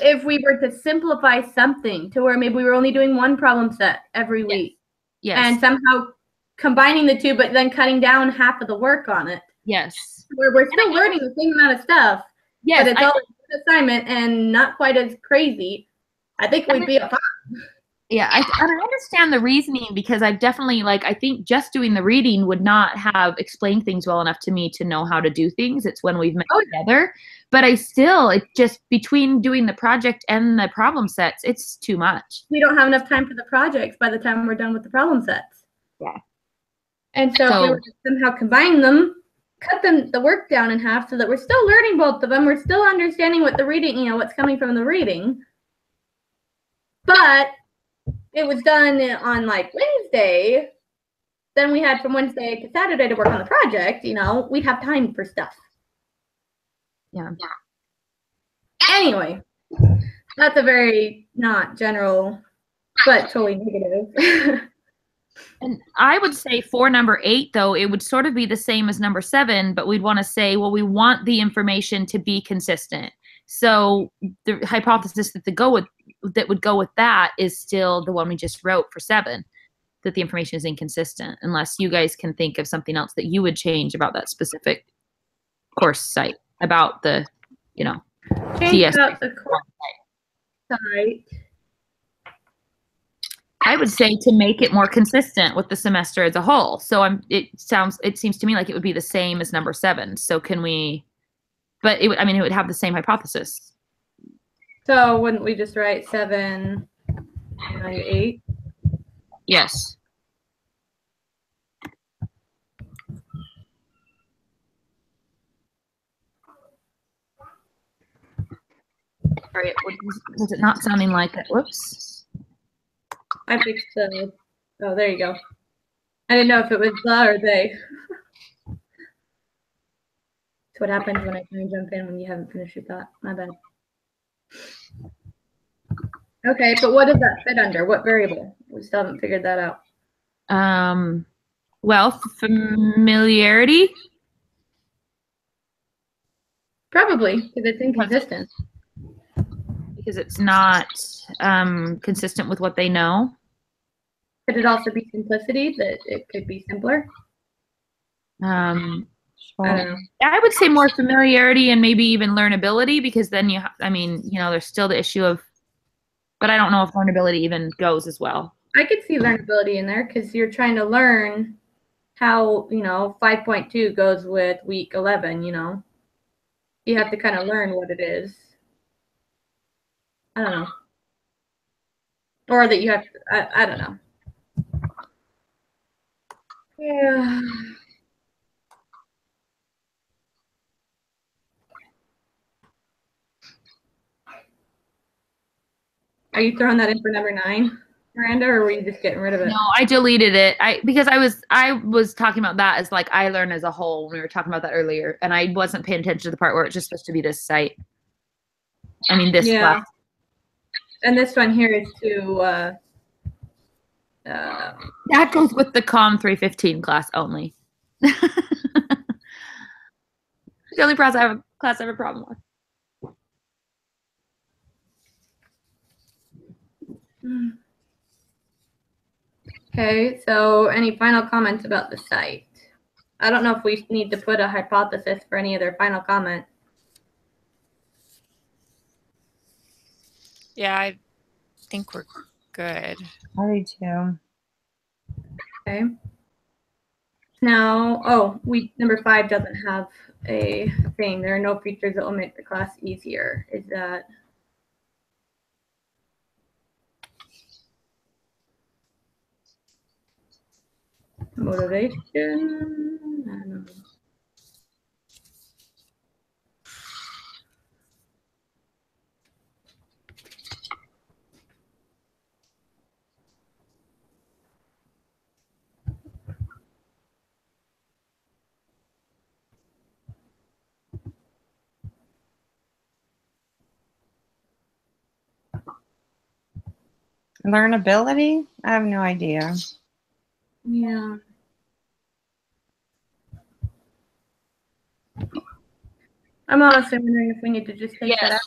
if we were to simplify something to where maybe we were only doing one problem set every week, Yes. and somehow combining the two, but then cutting down half of the work on it. Yes. Where we're still learning the same amount of stuff, Yes, but it's all an assignment and not quite as crazy. I think we'd be a fine. Yeah, I understand the reasoning, because I've definitely, like, I think just doing the reading would not have explained things well enough to me to know how to do things. It's when we've met together. But it just, between doing the project and the problem sets, it's too much. We don't have enough time for the projects by the time we're done with the problem sets. Yeah. And so if we were to somehow combine them, cut the work down in half so that we're still learning both of them, we're still understanding what the reading, what's coming from the reading. But it was done on like Wednesday. Then we had from Wednesday to Saturday to work on the project. We'd have time for stuff. Yeah. Anyway, that's a very not general, but totally negative. And I would say for number 8, though, it would sort of be the same as number 7, but we'd want to say, well, we want the information to be consistent. So the hypothesis that would go with that is still the one we just wrote for 7, that the information is inconsistent, unless you guys can think of something else that you would change about that specific course site, about the, Change about the course site. I would say to make it more consistent with the semester as a whole. So it seems to me like it would be the same as number 7. So can we? But it would have the same hypothesis. So wouldn't we just write 7 and 8? Yes. Sorry, was it not sounding like it? Whoops. I fixed the. Oh, there you go. I didn't know if it was the or they. That's what happens when I try and jump in when you haven't finished your thought. My bad. Okay, but what does that fit under? What variable? We still haven't figured that out. Well, familiarity. Probably, because it's inconsistent. Because it's not consistent with what they know. Could it also be simplicity, that it could be simpler? I don't know. I would say more familiarity and maybe even learnability, because then there's still the issue of, but I don't know if learnability even goes as well. I could see learnability in there, because you're trying to learn how, 5.2 goes with week 11, You have to kind of learn what it is. I don't know. Or that you have to, I don't know. Yeah. Are you throwing that in for number 9, Miranda, or were you just getting rid of it? No, I deleted it. Because I was talking about that as like I learn as a whole. We were talking about that earlier, and I wasn't paying attention to the part where it's just supposed to be this site. This class. And this one here is to that goes with the COM 315 class only. The only class I have a problem with. Okay, so any final comments about the site? I don't know if we need to put a hypothesis for any other final comment. Yeah, I think we're good. I do too. Okay. Now, number 5 doesn't have a thing. There are no features that will make the class easier. Is that? Motivation? I don't know. Learnability? I have no idea. Yeah. I'm honestly wondering if we need to just take Yes. that out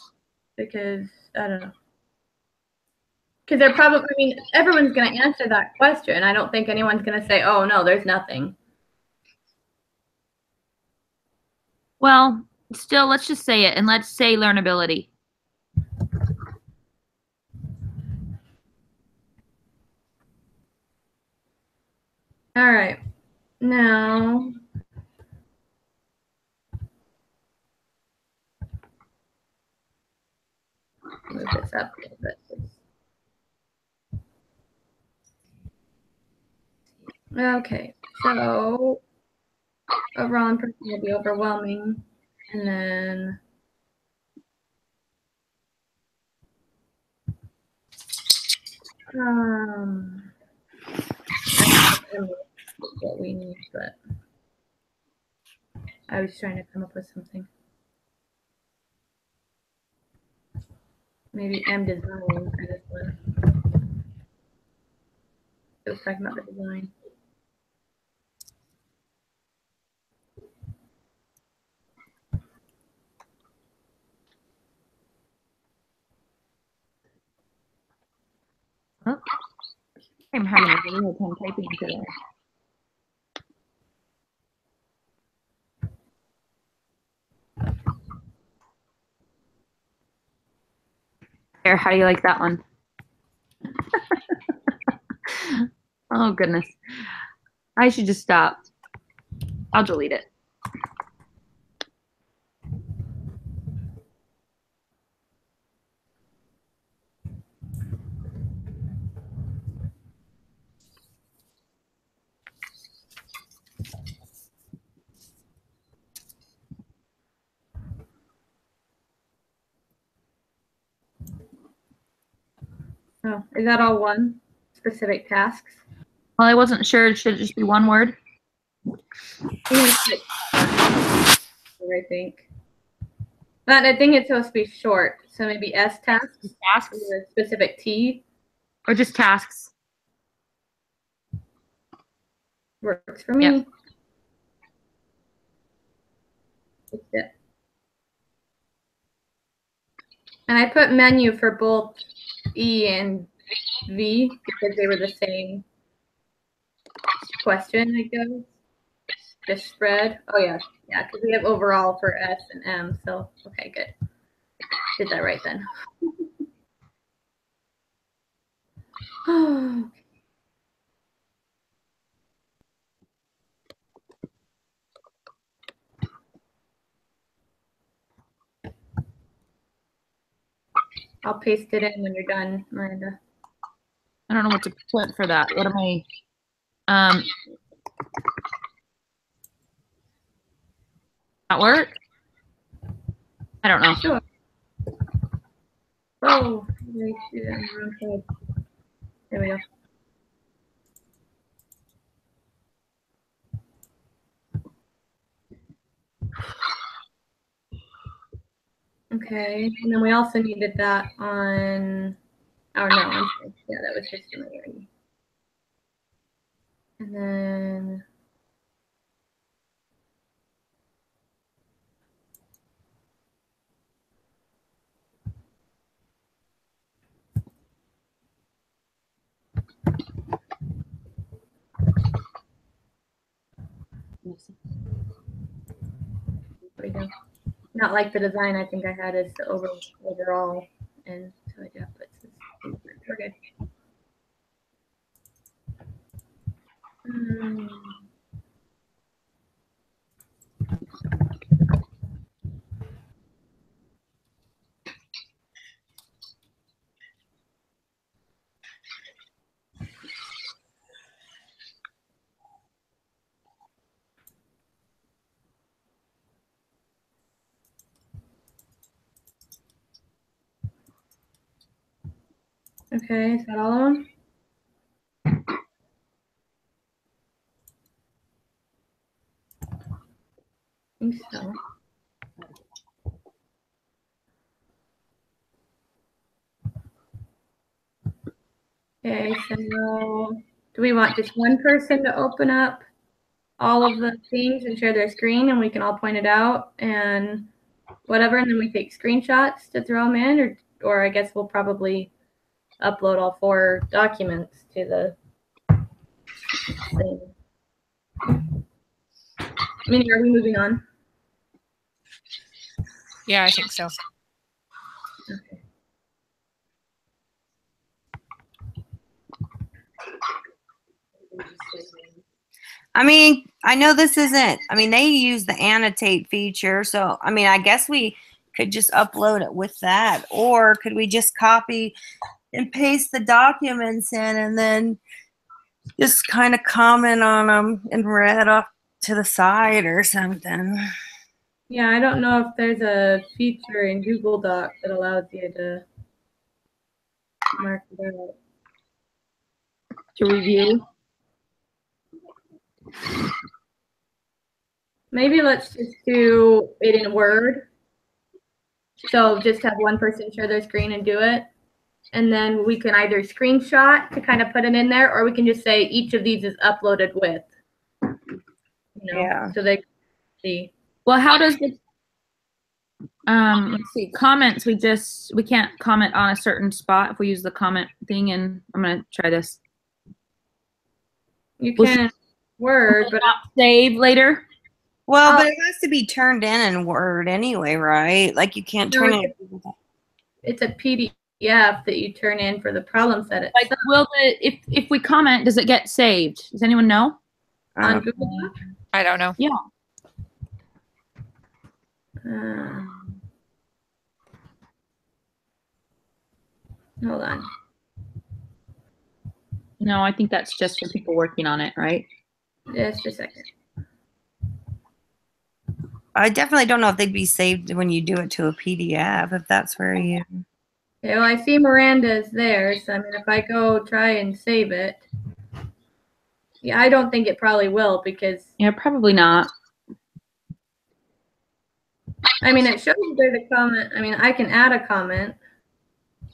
because I don't know. Because they're probably, I mean, everyone's going to answer that question. I don't think anyone's going to say, oh, no, there's nothing. Well, still, let's just say it, and let's say learnability. All right. Now, move this up a little bit. Okay, so overall impression will be overwhelming, and then what we need, but I was trying to come up with something. Maybe M design for this one. It was talking about the design. Oh, I'm having a really hard time typing today. There, how do you like that one? Oh, goodness. I should just stop. I'll delete it. Oh, is that all one? Specific tasks? Well, I wasn't sure. Should it just be one word? I think. But I think it's supposed to be short. So maybe S tasks? Tasks? With a specific T? Or just tasks? Works for me. Yep. That's it. And I put menu for both E and V because they were the same question, I guess. Just spread. Oh, yeah. Yeah, because we have overall for S and M. So, okay, good. Did that right then. I'll paste it in when you're done, Miranda. I don't know what to put for that. What am I? That work? I don't know. Sure. Oh, there we go. Okay, and then we also needed that on, oh no, I'm sorry. Yeah, that was just familiarity. And then, there we go. Not like the design I think I had is the overall, and so I just put this. We're good. Okay, is that all of them? I think so. Okay, so do we want just one person to open up all of the things and share their screen and we can all point it out? And whatever, and then we take screenshots to throw them in, or I guess we'll probably upload all 4 documents to the thing. Minnie, are we moving on? Yeah, I think so. Okay. I mean, I know this isn't, I mean, they use the annotate feature. So, I mean, I guess we could just upload it with that. Or could we just copy and paste the documents in and then just kind of comment on them and read off to the side or something? Yeah, I don't know if there's a feature in Google Doc that allows you to mark it out. To review. Maybe let's just do it in Word. So just have one person share their screen and do it. And then we can either screenshot to kind of put it in there, or we can just say each of these is uploaded with. You know, Yeah. so they can see. Well, how does the let's see, comments, we can't comment on a certain spot if we use the comment thing, and I'm gonna try this. You can Word, but not save later. Well, but it has to be turned in Word anyway, right? Like you can't turn it. It's a PDF that you turn in for the problem set. Like, will if we comment, does it get saved? Does anyone know? On Google Doc? I don't know. Yeah. Hold on. No, I think that's just for people working on it, right? Just a second. I definitely don't know if they'd be saved when you do it to a PDF, if that's where you. Okay, well, I see Miranda's there, so I mean, if I go try and save it, yeah, I don't think it probably will because. Yeah, probably not. I mean, it shows there's a comment. I mean, I can add a comment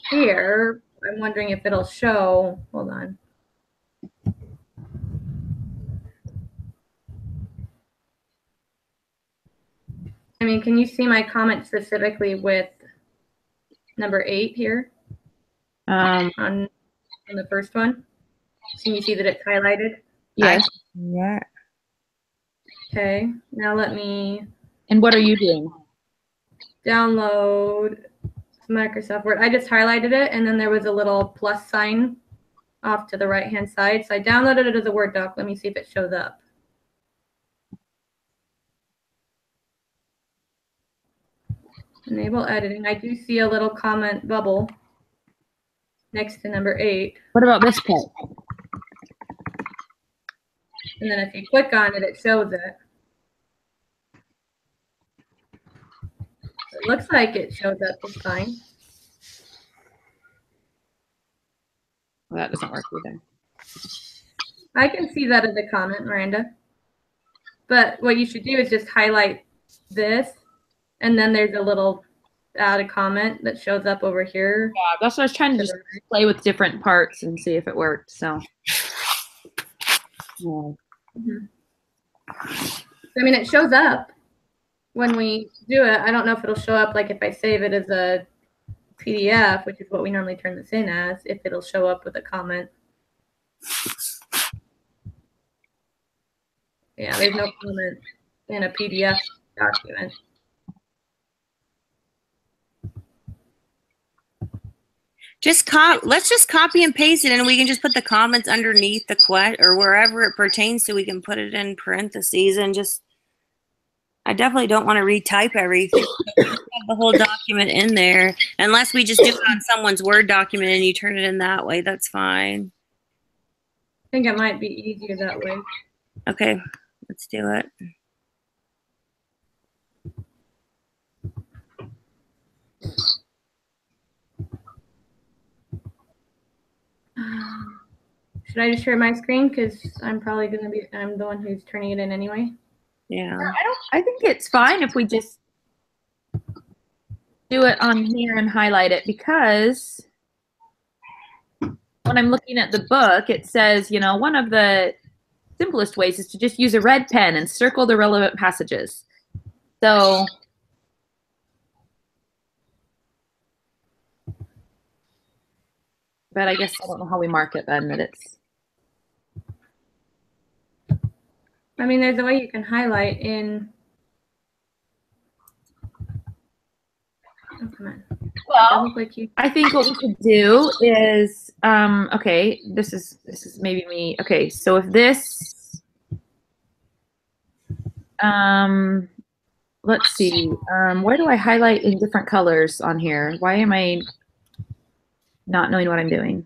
here. I'm wondering if it'll show. Hold on. I mean, can you see my comment specifically with number 8 here on the first one? Can you see that it's highlighted? Yes. Yeah. Okay. Now let me. And what are you doing? Download Microsoft Word. I just highlighted it, and then there was a little plus sign off to the right-hand side. So I downloaded it as a Word doc. Let me see if it shows up. Enable editing. I do see a little comment bubble next to number 8. What about this part? And then if you click on it, it shows it. It looks like it shows up just fine. Well, that doesn't work either. I can see that as a comment, Miranda. But what you should do is just highlight this, and then there's a little add a comment that shows up over here. Yeah, that's what I was trying to just play with different parts and see if it worked. So, yeah. Mm-hmm. I mean, it shows up when we do it. I don't know if it'll show up like if I save it as a PDF, which is what we normally turn this in as, if it'll show up with a comment. Yeah, there's no comment in a PDF document. Let's just copy and paste it, and we can just put the comments underneath the question or wherever it pertains to. We can put it in parentheses and just. I definitely don't want to retype everything. Have the whole document in there, unless we just do it on someone's Word document and you turn it in that way. That's fine. I think it might be easier that way. Okay, let's do it. Should I just share my screen? Because I'm probably going to be, I'm the one who's turning it in anyway. Yeah. I think it's fine if we just do it on here and highlight it, because when I'm looking at the book, it says, you know, one of the simplest ways is to just use a red pen and circle the relevant passages. So But I guess I don't know how we mark it then, that it's. I mean, there's a way you can highlight in. Oh, come on. Well, like you. I think what we could do is, okay, this is maybe me. Okay, so if this, let's see, where do I highlight in different colors on here? Why am I not knowing what I'm doing?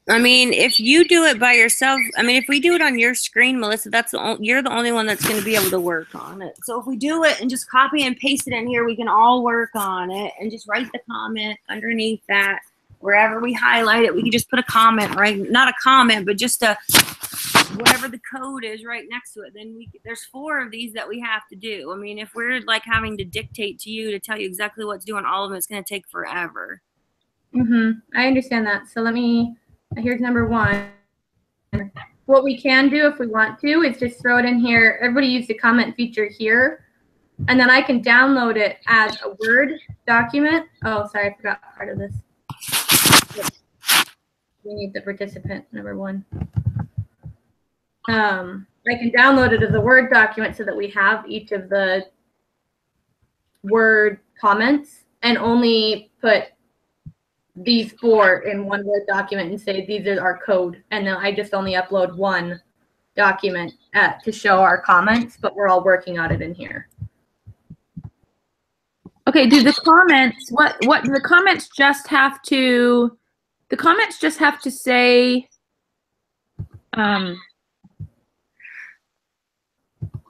I mean, if you do it by yourself, I mean, if we do it on your screen, Melissa, you're the only one that's going to be able to work on it. So if we do it and just copy and paste it in here, we can all work on it and just write the comment underneath that. Wherever we highlight it, we can just put a comment, right? Not a comment, but just whatever the code is right next to it. Then there's 4 of these that we have to do. I mean, if we're like having to dictate to you to tell you exactly what to do on all of them, it's going to take forever. I understand that. So here's number 1. What we can do if we want to is just throw it in here. Everybody use the comment feature here. And then I can download it as a Word document. Oh, sorry, I forgot part of this. We need the participant, number 1. I can download it as a Word document so that we have each of the Word comments and only put these 4 in one Word document and say these are our code. And then I just only upload 1 document to show our comments, but we're all working on it in here. Okay, do the comments, what the comments just have to, say,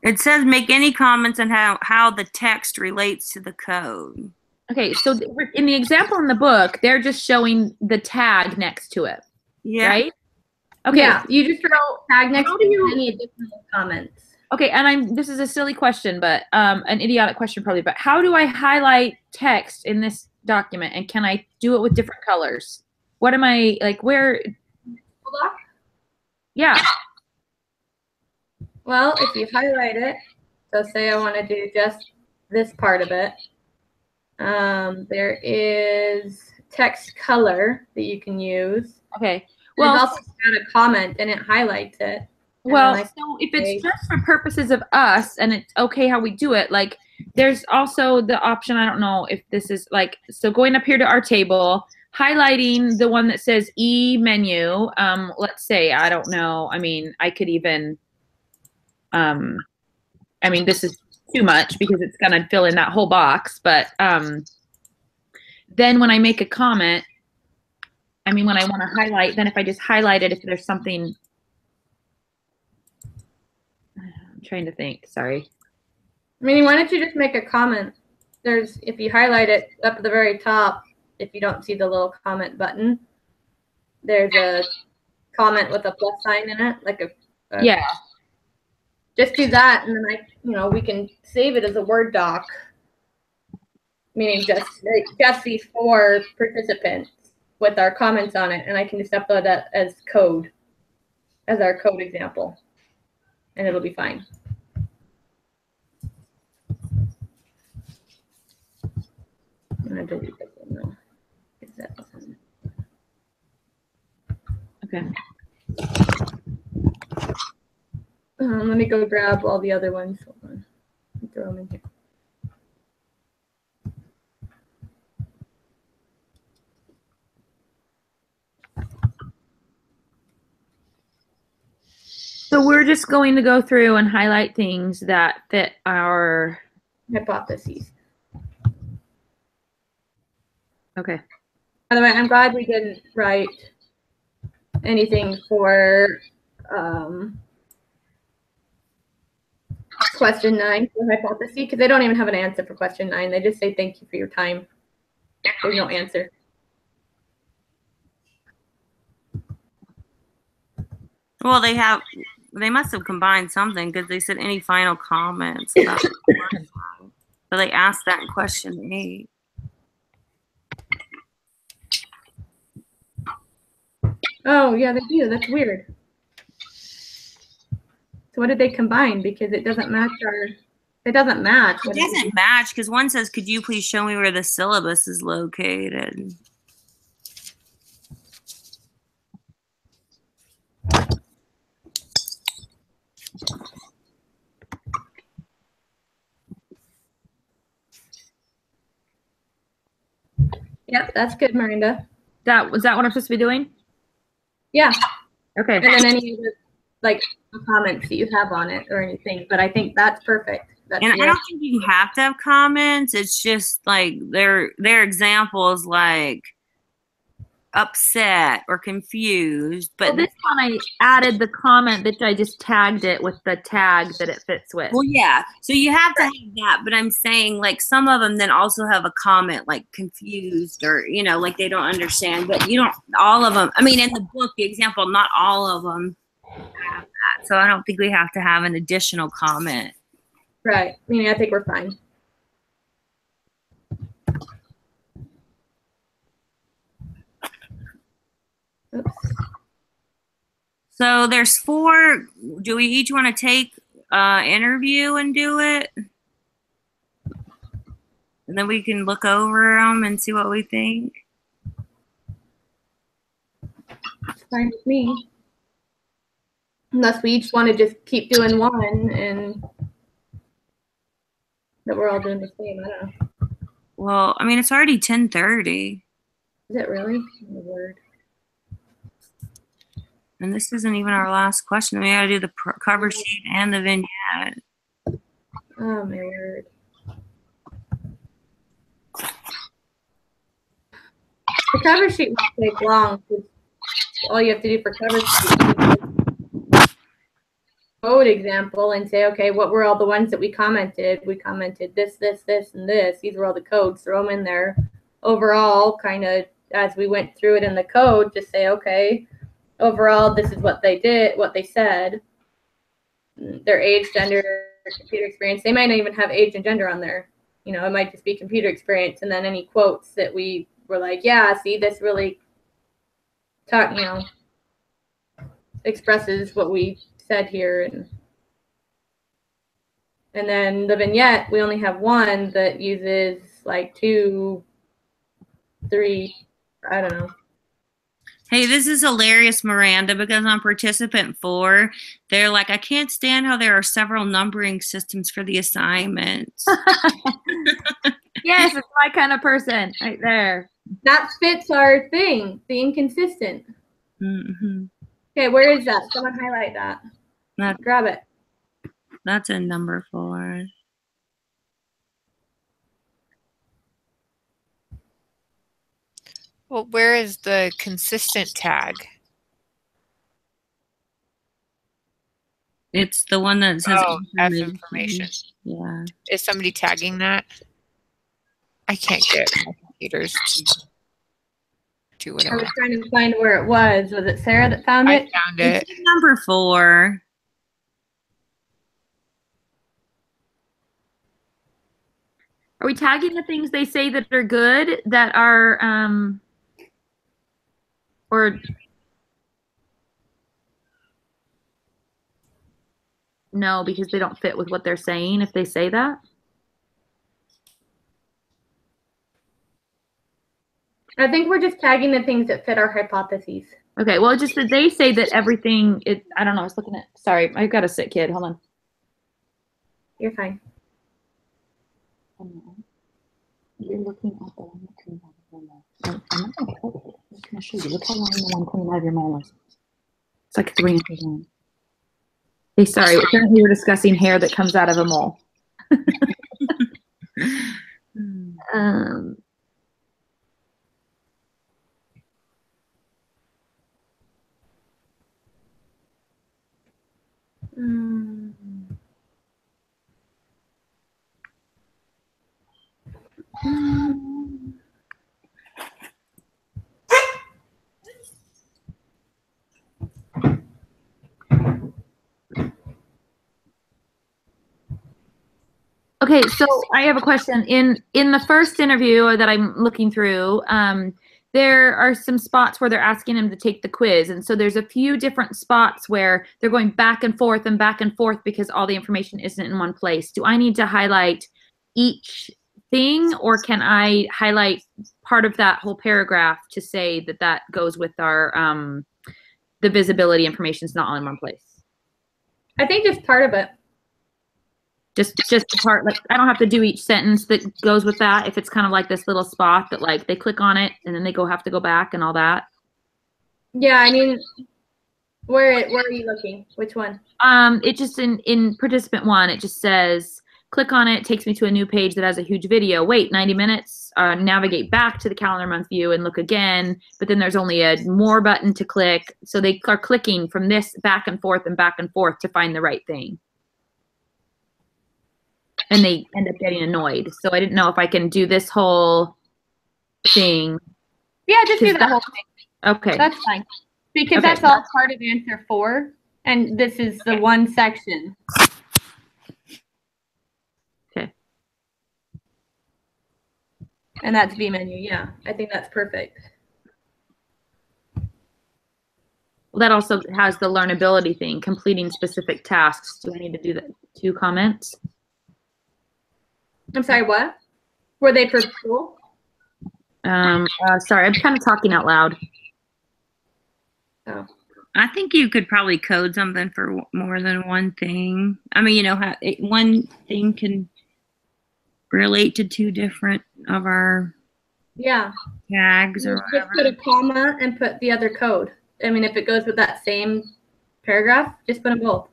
it says make any comments on how the text relates to the code. Okay, so in the example in the book, they're just showing the tag next to it. Yeah. Right? Okay. Yeah, you just throw tag next to any additional comments. Okay, and this is a silly question, but an idiotic question probably, but how do I highlight text in this document, and can I do it with different colors? What am I, like, where? Yeah. Well, if you highlight it, so say I want to do just this part of it, there is text color that you can use. Okay. Well, also add a comment and it highlights it. Well, so if it's just for purposes of us and it's okay how we do it, like there's also the option, I don't know if this is like, so going up here to our table, highlighting the one that says E menu, let's say, I don't know, I mean, I could even, I mean, this is too much because it's going to fill in that whole box, but then when I make a comment, I mean, when I want to highlight, then if I just highlight it, if there's something, I'm trying to think, sorry. I mean, why don't you just make a comment? If you highlight it up at the very top, if you don't see the little comment button, there's a comment with a plus sign in it, like a yeah. Just do that, and then we can save it as a Word doc, meaning just these 4 participants with our comments on it, and I can just upload that as code, as our code example, and it'll be fine. I'm gonna delete this one though. Okay. Let me go grab all the other ones. Hold on. Throw them in here. So we're just going to go through and highlight things that fit our hypotheses. Okay. By the way, I'm glad we didn't write anything for question 9 for hypothesis, because they don't even have an answer for question 9. They just say thank you for your time. There's no answer. Well, they must have combined something because they said any final comments about But they asked that in question 8. Oh, yeah, they do. That's weird. So what did they combine? Because it doesn't match our. It doesn't match. It doesn't match because one says, "Could you please show me where the syllabus is located?" Yep, that's good, Miranda. Was that what I'm supposed to be doing? Yeah. Okay. And then any other like comments that you have on it or anything, but I think that's perfect. That's And I don't think you have to have comments. It's just like their examples, like upset or confused. But well, this one I added the comment that I just tagged it with the tag that it fits with. well, yeah. So you have to have that. But I'm saying like some of them then also have a comment like confused or like they don't understand. But you don't all of them. I mean, in the book, the example, not all of them have that. So I don't think we have to have an additional comment. Right. I mean, I think we're fine. Oops. So there's 4. Do we each want to take interview and do it? And then we can look over them and see what we think. It's fine with me. Unless we each want to just keep doing one and that we're all doing the same. I don't know. Well, I mean, it's already 10:30. Is it really? Oh, word. And this isn't even our last question. We got to do the cover sheet and the vignette. Oh, my word. The cover sheet won't take long. All you have to do for cover sheet is code example and say, okay, what were all the ones that we commented? We commented this, this, this, and this. These were all the codes. Throw them in there. Overall, kind of as we went through it in the code, just say, okay, overall, this is what they did, what they said. Their age, gender, computer experience. They might not even have age and gender on there. It might just be computer experience. And then any quotes that we were like, yeah, see, this really expresses what we said here. And then the vignette, we only have one that uses like 2, 3, I don't know. Hey, this is hilarious, Miranda, because on participant 4, they're like, I can't stand how there are several numbering systems for the assignments. Yes, it's my kind of person right there. That fits our thing, the inconsistent. Mm-hmm. Okay, where is that? Someone highlight that. Grab it. That's in number 4. Well, where is the consistent tag? It's the one that says F information. Yeah. Is somebody tagging that? I can't get my computers to do whatever. I was trying to find where it was. Was it Sarah that found it? I found it. It's number 4. Are we tagging the things they say that are good, that are, or no, because they don't fit with what they're saying if they say that? I think we're just tagging the things that fit our hypotheses. Okay, well, just that they say that everything, I don't know, I was looking at, sorry, I've got a sick kid, hold on. You're fine. You're looking at the one that came out of your mouth. I'm not going to cut it. I'm just going to show you. Look how long the one coming out of your mouth is. It's like 3 inches long. Hey, sorry, apparently we're discussing hair that comes out of a mole. Okay, Okay, so I have a question. In the first interview that I'm looking through, there are some spots where they're asking him to take the quiz, and so there's a few different spots where they're going back and forth because all the information isn't in one place. Do I need to highlight each thing, or can I highlight part of that whole paragraph to say that that goes with our the visibility information is not all in one place? I think just part of it. Just the part, like I don't have to do each sentence that goes with that. If it's kind of like this little spot that like they click on it and then they have to go back and all that. Yeah, I mean, where are you looking? Which one? It just in participant 1, it just says click on it, takes me to a new page that has a huge video. Wait 90 minutes, navigate back to the calendar month view and look again, but then there's only a more button to click. So they are clicking from this back and forth to find the right thing. And they end up getting annoyed. So I didn't know if I can do this whole thing. Yeah, just do that whole thing. Okay. That's fine. Because Okay. that's all part of answer 4. And this is the one section. Okay. And that's V menu. Yeah, I think that's perfect. Well, that also has the learnability thing, completing specific tasks. Do I need to do that? 2 comments? I'm sorry, what? Were they for school? Sorry, I'm kind of talking out loud. Oh. I think you could probably code something for more than one thing. I mean, you know, how one thing can relate to 2 different of our tags or Just whatever. put a comma and put the other code. I mean, if it goes with that same paragraph, just put them both.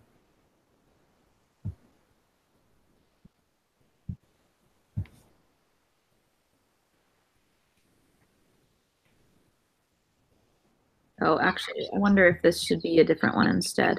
Oh, actually, I wonder if this should be a different one instead.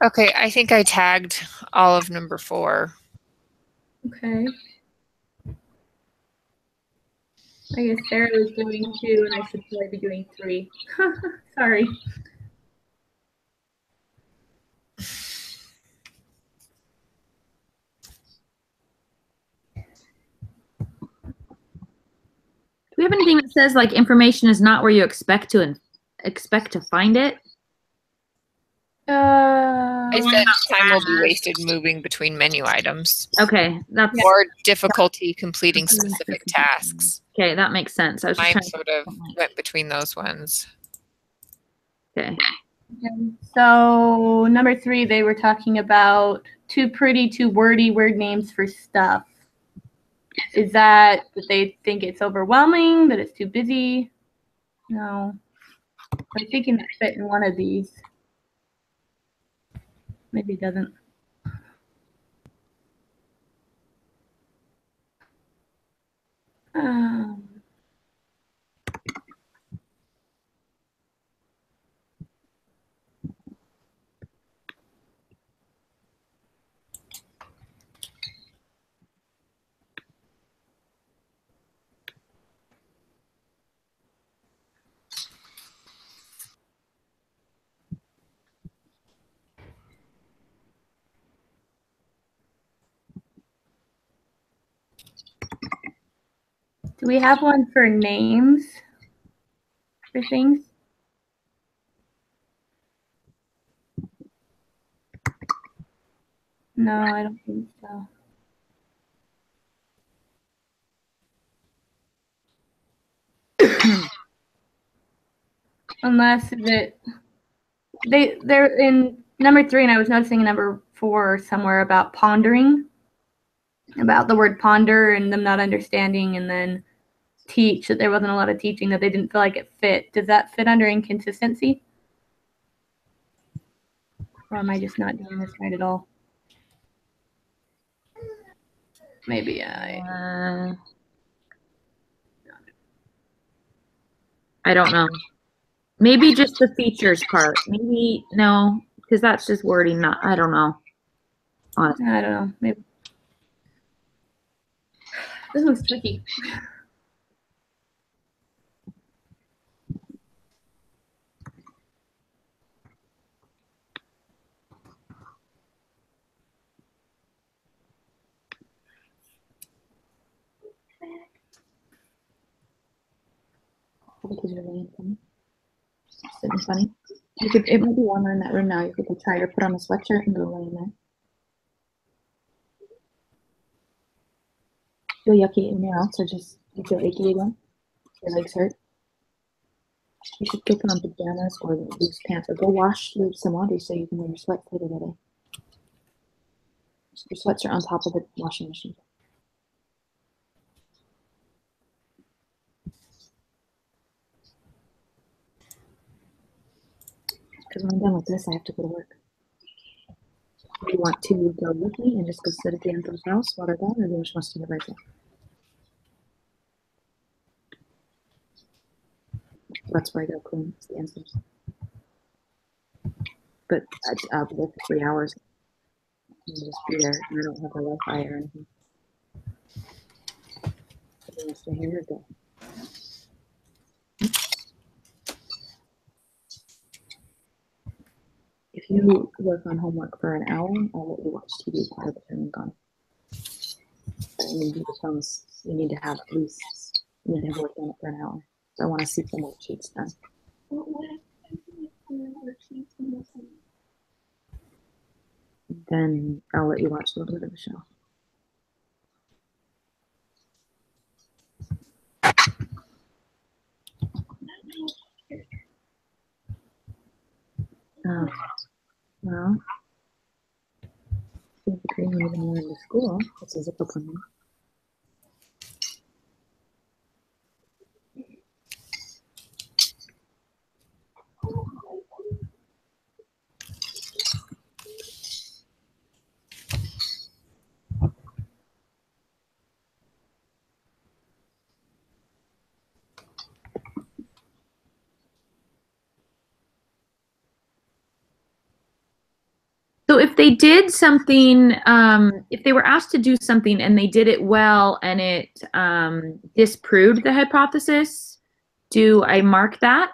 Okay, I think I tagged all of number 4. Okay. I guess Sarah was doing 2, and I should probably be doing 3. Sorry. Do we have anything that says like information is not where you expect to find it? I said time will be wasted moving between menu items. Okay, that's Or difficulty completing specific tasks. okay. That makes sense. I was just Mine trying sort of went between those ones. Okay. So number 3, they were talking about too pretty, too wordy word names for stuff. Is that they think it's overwhelming, that it's too busy? No. I'm thinking that fit in one of these. Maybe it doesn't. Do we have one for names for things? No, I don't think so. Unless they're in number 3, and I was noticing number 4 somewhere about pondering, about the word ponder and them not understanding, and then teach, that there wasn't a lot of teaching, that they didn't feel like it fit. Does that fit under inconsistency? Or am I just not doing this right at all? Maybe I don't know. Maybe just the features part. Maybe no, because that's just wording. Not. I don't know. Honestly. I don't know. Maybe this one's tricky. Because you're really funny. Sitting funny. You could. It might be warmer in that room now. You could try to put on a sweatshirt and go lay in there. Feel yucky anywhere else, or just you feel achy again? Your legs hurt. You should go put on pajamas or loose pants, or go wash some laundry so you can wear your sweats later today. Your sweats are on top of the washing machine. Because when I'm done with this, I have to go to work. Do you want to go with me and just go sit at the end of the house while they're gone, or do you just want to stay right there? That's where I go clean. It's the answers. But I'll be there for 3 hours. And just be there. And I don't have a Wi-Fi or anything. So you want to stay here or go? If you work on homework for an hour, I'll let you watch TV part of the time I'm gone. But I need you to tell us you need to have at least, you need to have worked on it for an hour. So I want to see some worksheets done. Then I'll let you watch a little bit of the show. Well, if you're bringing even more into school, this is a good one. So if they did something, if they were asked to do something and they did it well and it disproved the hypothesis, do I mark that?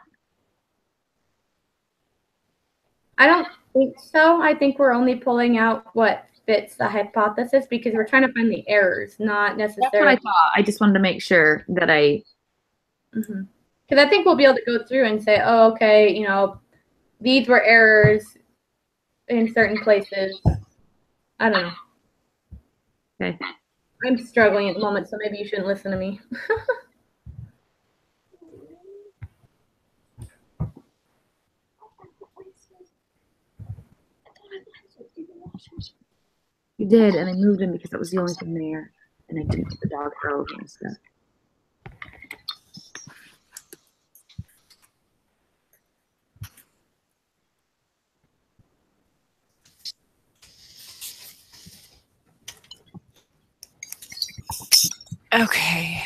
I don't think so. I think we're only pulling out what fits the hypothesis because we're trying to find the errors, not necessarily. That's what I thought. I just wanted to make sure that I. Because I think we'll be able to go through and say, oh, okay, you know, these were errors in certain places. I don't know. Okay. I'm struggling at the moment, so maybe you shouldn't listen to me. You did, and I moved him because that was the only thing there, and I didn't put the dog hair over and stuff. Okay.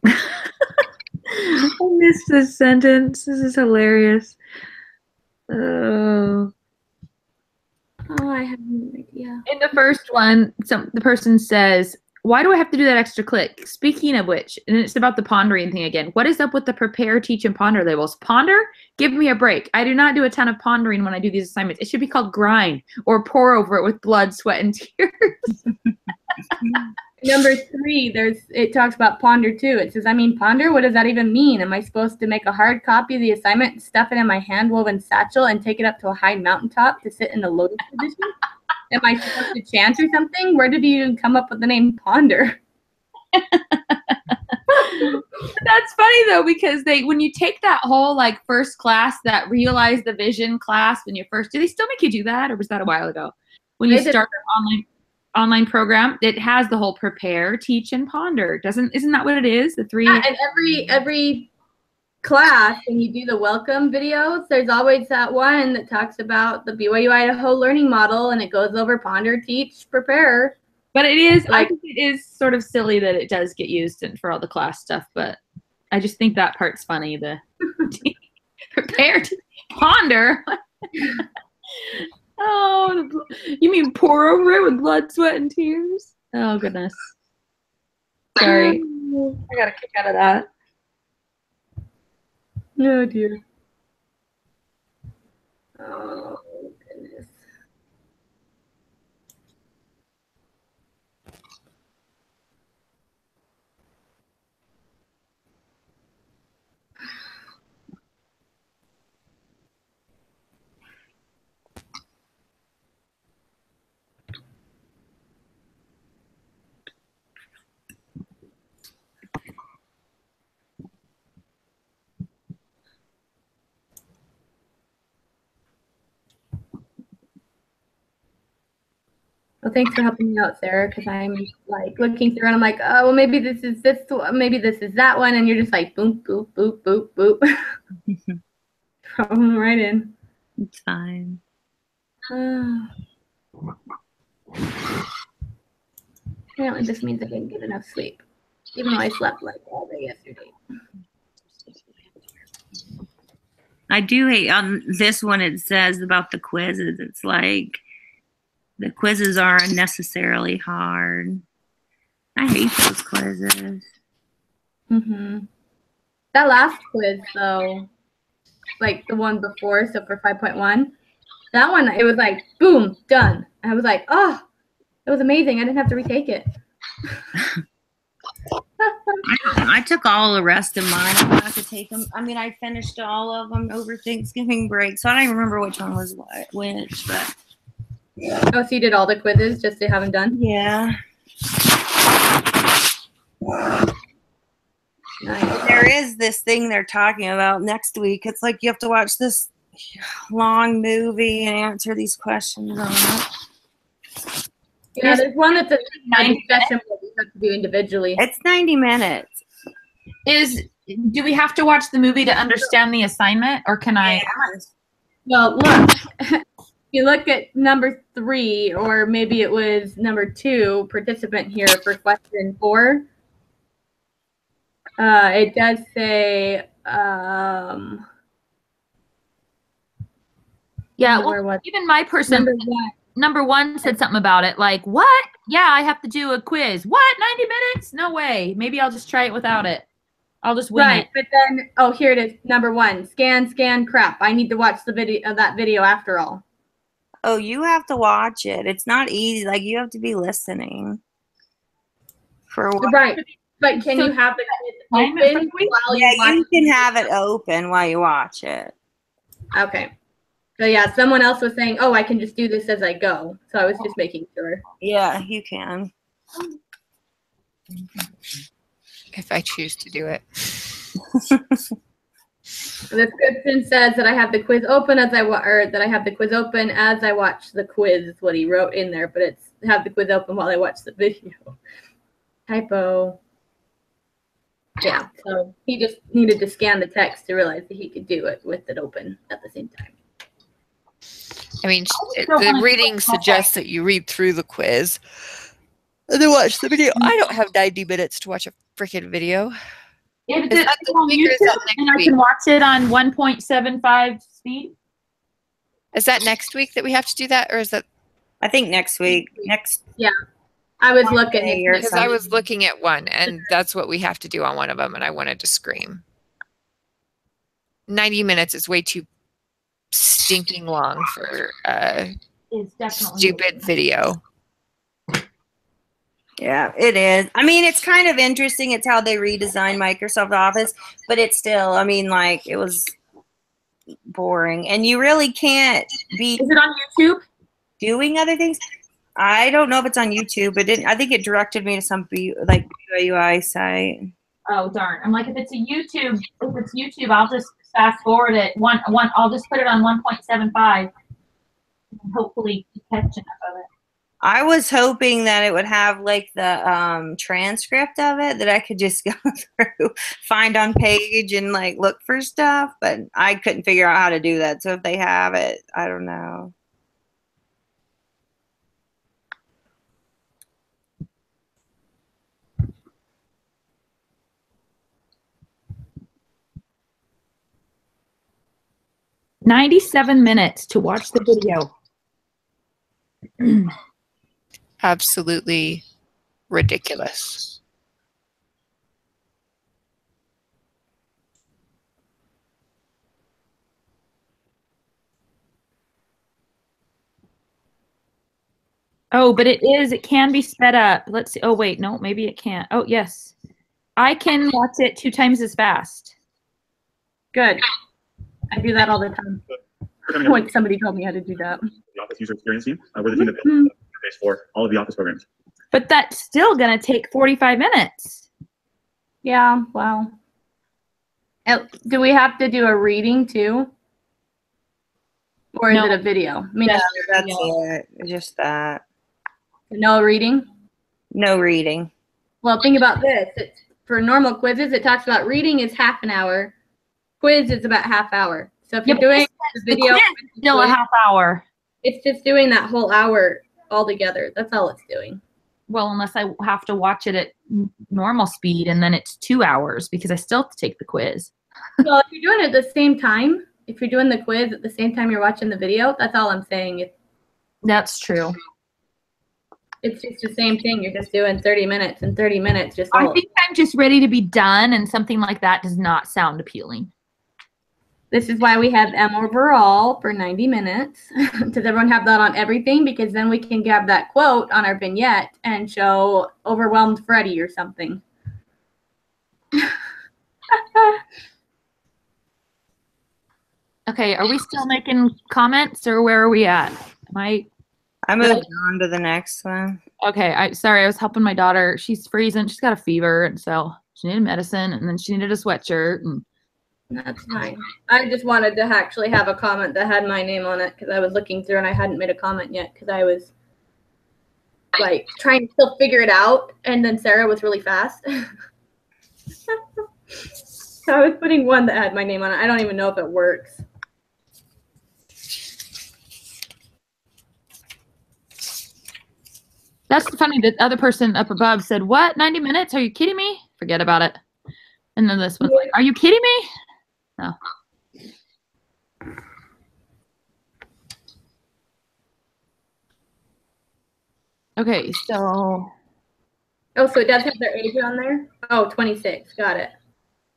I missed this sentence. This is hilarious. Oh. Oh, I have no idea. In the first one, the person says, why do I have to do that extra click? Speaking of which, and it's about the pondering thing again. What is up with the prepare, teach, and ponder labels? Ponder? Give me a break. I do not do a ton of pondering when I do these assignments. It should be called grind or pour over it with blood, sweat, and tears. Number 3, it talks about ponder too. It says, I mean, ponder, what does that even mean? Am I supposed to make a hard copy of the assignment, stuff it in my hand-woven satchel, and take it up to a high mountaintop to sit in the lotus position? Am I supposed to chant or something? Where did you even come up with the name ponder? That's funny though, because when you take that whole like first class, that realize the vision class, when you first, do they still make you do that, or was that a while ago? When you start an online program, it has the whole prepare, teach, and ponder. Isn't that what it is? The 3. Yeah, and every class, when you do the welcome videos, there's always that one that talks about the BYU Idaho learning model, and it goes over ponder, teach, prepare. But it is, I think it is sort of silly that it does get used for all the class stuff, but I just think that part's funny, the prepare to ponder. Oh, you mean pour over it with blood, sweat, and tears? Oh, goodness. Sorry. I got a kick out of that. Oh, dear. Oh, goodness. Well, thanks for helping me out, Sarah, because I'm like looking through and I'm like, oh, well, maybe this is this one, maybe this is that one, and you're just like, boop, boop, boop, boop, boop. Throw them right in. It's fine. Apparently this means I didn't get enough sleep, even though I slept like all day yesterday. I do hate on this one. It says about the quizzes. It's like the quizzes are unnecessarily hard. I hate those quizzes. That last quiz, though, like the one before, so for 5.1, that one, it was like, boom, done. I was like, oh, it was amazing. I didn't have to retake it. I took all the rest of mine. I have to take them. I mean, I finished all of them over Thanksgiving break, so I don't even remember which one was which, but. Oh, so you did all the quizzes just to have them done? Yeah. Nice. There is this thing they're talking about next week. It's like you have to watch this long movie and answer these questions on it. Yeah, there's one that's a 90 session that you have to do individually. It's 90 minutes. Do we have to watch the movie to understand the assignment, or can I? Well, look. You look at number 3, or maybe it was number 2, participant here for question 4. It does say, yeah, well, even my person, number 1 said something about it, like, what? Yeah, I have to do a quiz. What? 90 minutes? No way. Maybe I'll just try it without it. I'll just wing it. But then, oh, here it is. Number 1, scan, crap. I need to watch the video, that video after all. Oh, you have to watch it. It's not easy. Like, you have to be listening. For what? Right. But can you have it open while you can have it open while you watch it. Okay. So, yeah, someone else was saying, oh, I can just do this as I go. So I was just making sure. Yeah, you can. If I choose to do it. The description says that I have the quiz open as I watch the quiz is what he wrote in there, but it's have the quiz open while I watch the video. Typo. Yeah, so he just needed to scan the text to realize that he could do it with it open at the same time. I mean, the reading suggests that you read through the quiz and then watch the video. I don't have 90 minutes to watch a freaking video. Is it on YouTube and I can watch it on 1.75 speed? Is that next week that we have to do that, or is that? I think next week. Yeah, I was looking because I was looking at one, and that's what we have to do on one of them, and I wanted to scream. 90 minutes is way too stinking long for a stupid video. Yeah, it is. I mean, it's kind of interesting. It's how they redesigned Microsoft Office, but it's still, I mean, like, it was boring. And you really can't be Is it on YouTube? doing other things. I don't know if it's on YouTube, but I think it directed me to some like BYUI site. Oh darn! I'm like, if it's YouTube, I'll just fast forward it. I'll just put it on 1.75. And hopefully catch enough of it. I was hoping that it would have like the transcript of it that I could just go through, find on page and like look for stuff, but I couldn't figure out how to do that. So if they have it, I don't know. $97 minutes to watch the video. Absolutely ridiculous. Oh, but it can be sped up. Let's see. Oh, wait, no, maybe it can't. Oh, yes. I can watch it 2 times as fast. Good. I do that all the time. When somebody told me how to do that. The Office User Experience Team. We're the team that builds the interface for all of the Office programs. But that's still going to take 45 minutes. Yeah, wow. Do we have to do a reading too? Or is it a video? I mean, that's it. Just that. No reading? No reading. Well, think about this. For normal quizzes, it talks about reading is half an hour. Quiz is about half hour. So if you're doing the video, it's still a half hour. It's just doing that whole hour all together. That's all it's doing. Well, unless I have to watch it at normal speed, and then it's 2 hours because I still have to take the quiz. Well, if you're doing it at the same time, if you're doing the quiz at the same time you're watching the video, that's all I'm saying. That's true. It's just the same thing. You're just doing 30 minutes and 30 minutes. I think I'm just ready to be done, and something like that does not sound appealing. This is why we have M overall for 90 minutes. Does everyone have that on everything? Because then we can grab that quote on our vignette and show overwhelmed Freddie or something. Okay, are we still making comments, or where are we at? I moved on to the next one. Okay, sorry, I was helping my daughter. She's freezing. She's got a fever, and so she needed medicine, and then she needed a sweatshirt. And that's fine. I just wanted to actually have a comment that had my name on it because I was looking through and I hadn't made a comment yet because I was like trying to still figure it out, and then Sarah was really fast. So I was putting one that had my name on it. I don't even know if it works. that's funny. The other person up above said, "What? 90 minutes? Are you kidding me? Forget about it." And then this one's like, "Are you kidding me?" No. Okay, so. Oh, so it does have their age on there? Oh, 26. Got it.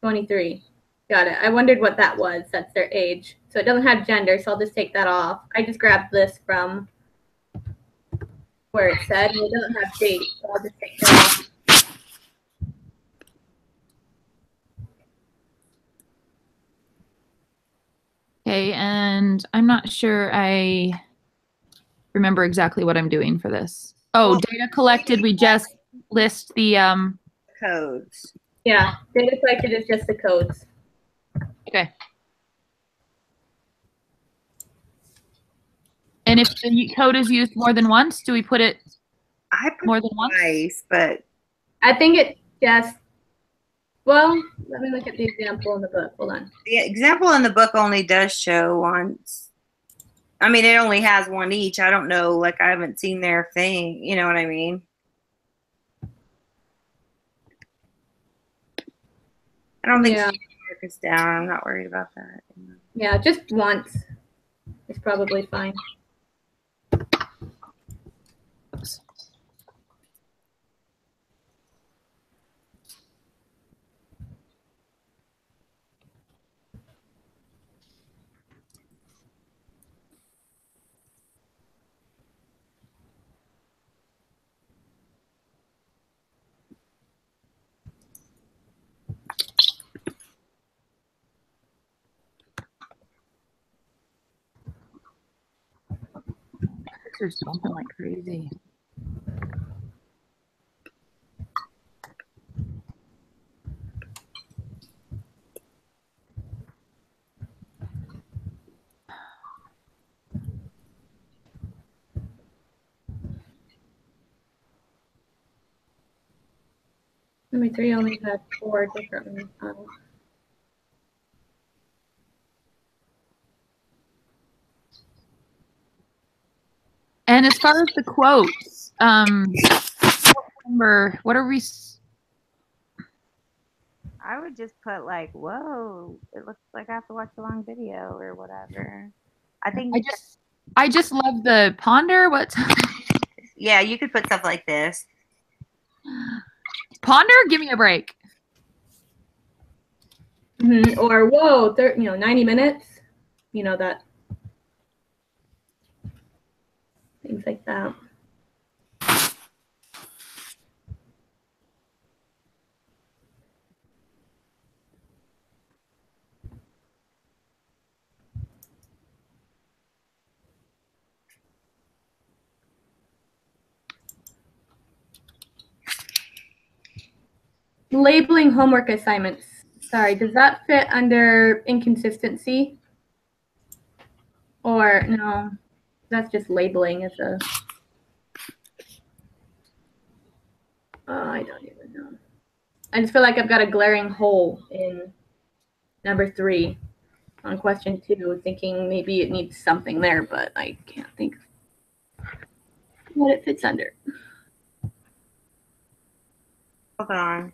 23. Got it. I wondered what that was. That's their age. So it doesn't have gender, so I'll just take that off. I just grabbed this from where it said, and it doesn't have date, so I'll just take that off. Okay, and I'm not sure I remember exactly what I'm doing for this. Oh, well, data collected, we just list the codes. Yeah, data collected is just the codes. Okay. And if the code is used more than once, do we put it more than once? Twice, but I think it just, well, let me look at the example in the book. Hold on. The example in the book only does show once. I mean, it only has one each. I don't know, like I haven't seen their thing. You know what I mean? I don't think it's down. I'm not worried about that. Yeah, just once is probably fine. Kids are jumping like crazy. Number 3 only had 4 different ones. Oh. And as far as the quotes, remember, what are we? I would just put like, "Whoa, it looks like I have to watch a long video or whatever." I think I just love the ponder. What? Yeah, you could put stuff like this. Ponder, give me a break. Or whoa, 90 minutes. That things like that. Labeling homework assignments. Sorry, does that fit under inconsistency? Or no, that's just labeling as a... I don't even know. I just feel like I've got a glaring hole in number 3 on question 2, thinking maybe it needs something there, but I can't think what it fits under. Hold on.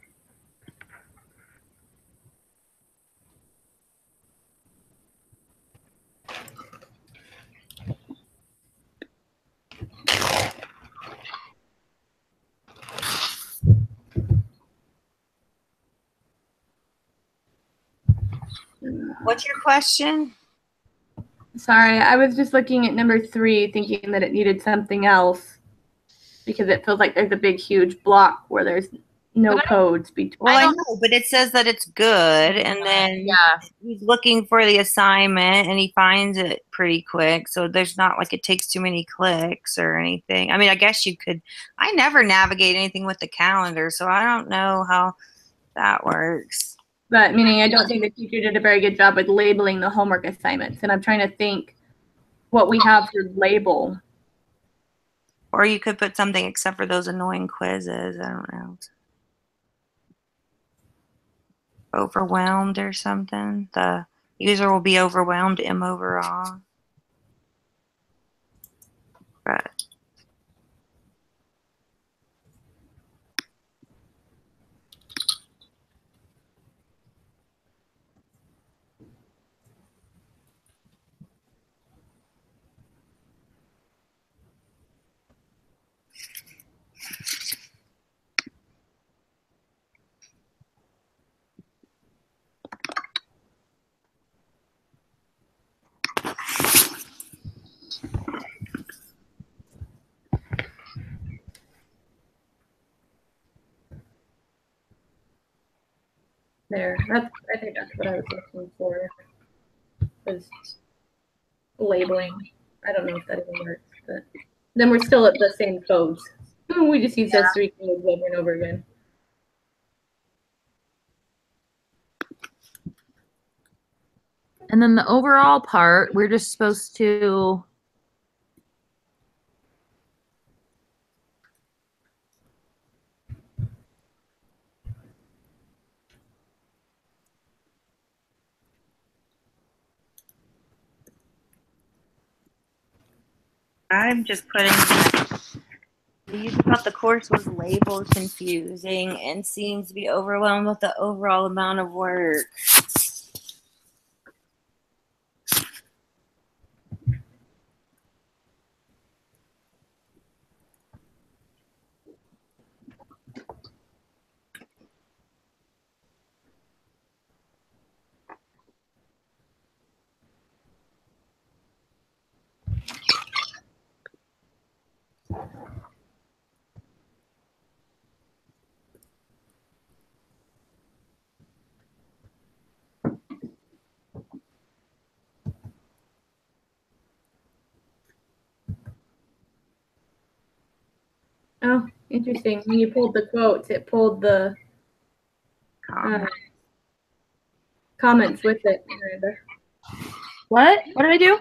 What's your question? Sorry, I was just looking at number 3, thinking that it needed something else because it feels like there's a big, huge block where there's no codes between. Well, I know, but it says that it's good, and then he's looking for the assignment, and he finds it pretty quick. So there's not like it takes too many clicks or anything. I mean, I guess you could. I never navigate anything with the calendar, so I don't know how that works. But meaning I don't think the teacher did a very good job with labeling the homework assignments. And I'm trying to think what we have to label. Or you could put something except for those annoying quizzes. I don't know. Overwhelmed or something. The user will be overwhelmed, M overall. Right. There. I think that's what I was looking for. Was labeling. I don't know if that even works, but then we're still at the same codes. We just use those 3 codes over and over again. And then the overall part, we're just supposed to I'm just putting the user thought the course was labeled confusing and seems to be overwhelmed with the overall amount of work. Oh, interesting. When you pulled the quotes, it pulled the comments with it. Miranda. What? What did I do?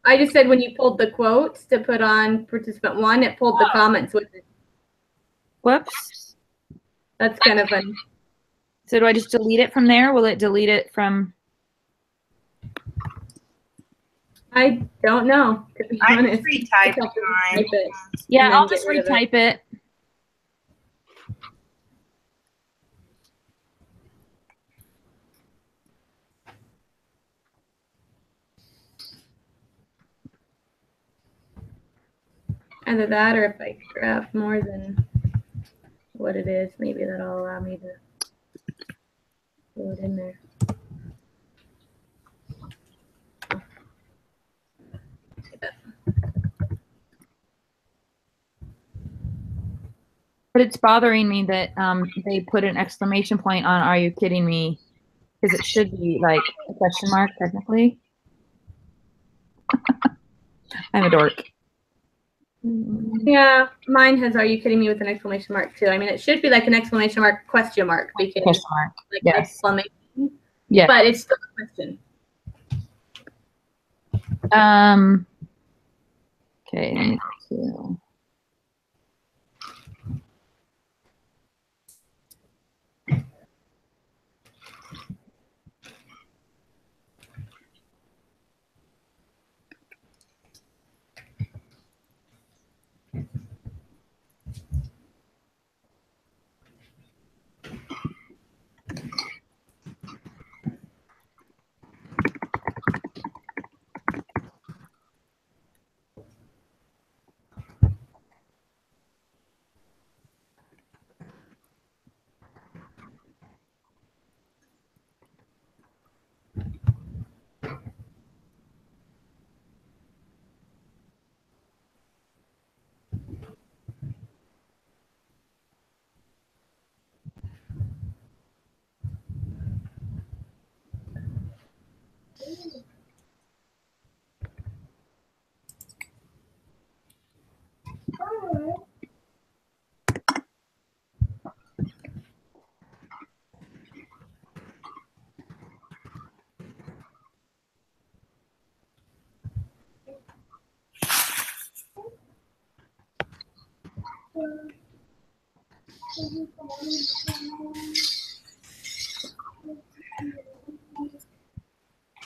I just said when you pulled the quotes to put on participant 1, it pulled the comments with it. Whoops. That's kind of funny. So do I just delete it from there? Will it delete it from? I don't know, to be I honest. just retyped Just mine. retype it Yeah, and then I'll get just rid of it. retype it. Either that, or if I grab more than what it is, maybe that'll allow me to pull it in there. But it's bothering me that they put an exclamation point on "Are you kidding me?" Because it should be like a question mark technically. I'm a dork. Yeah, mine has "Are you kidding me?" with an exclamation mark too. I mean, it should be like an exclamation mark question mark because Question mark. like Yes. exclamation. Yeah. But it's still a question. Okay. Let me see.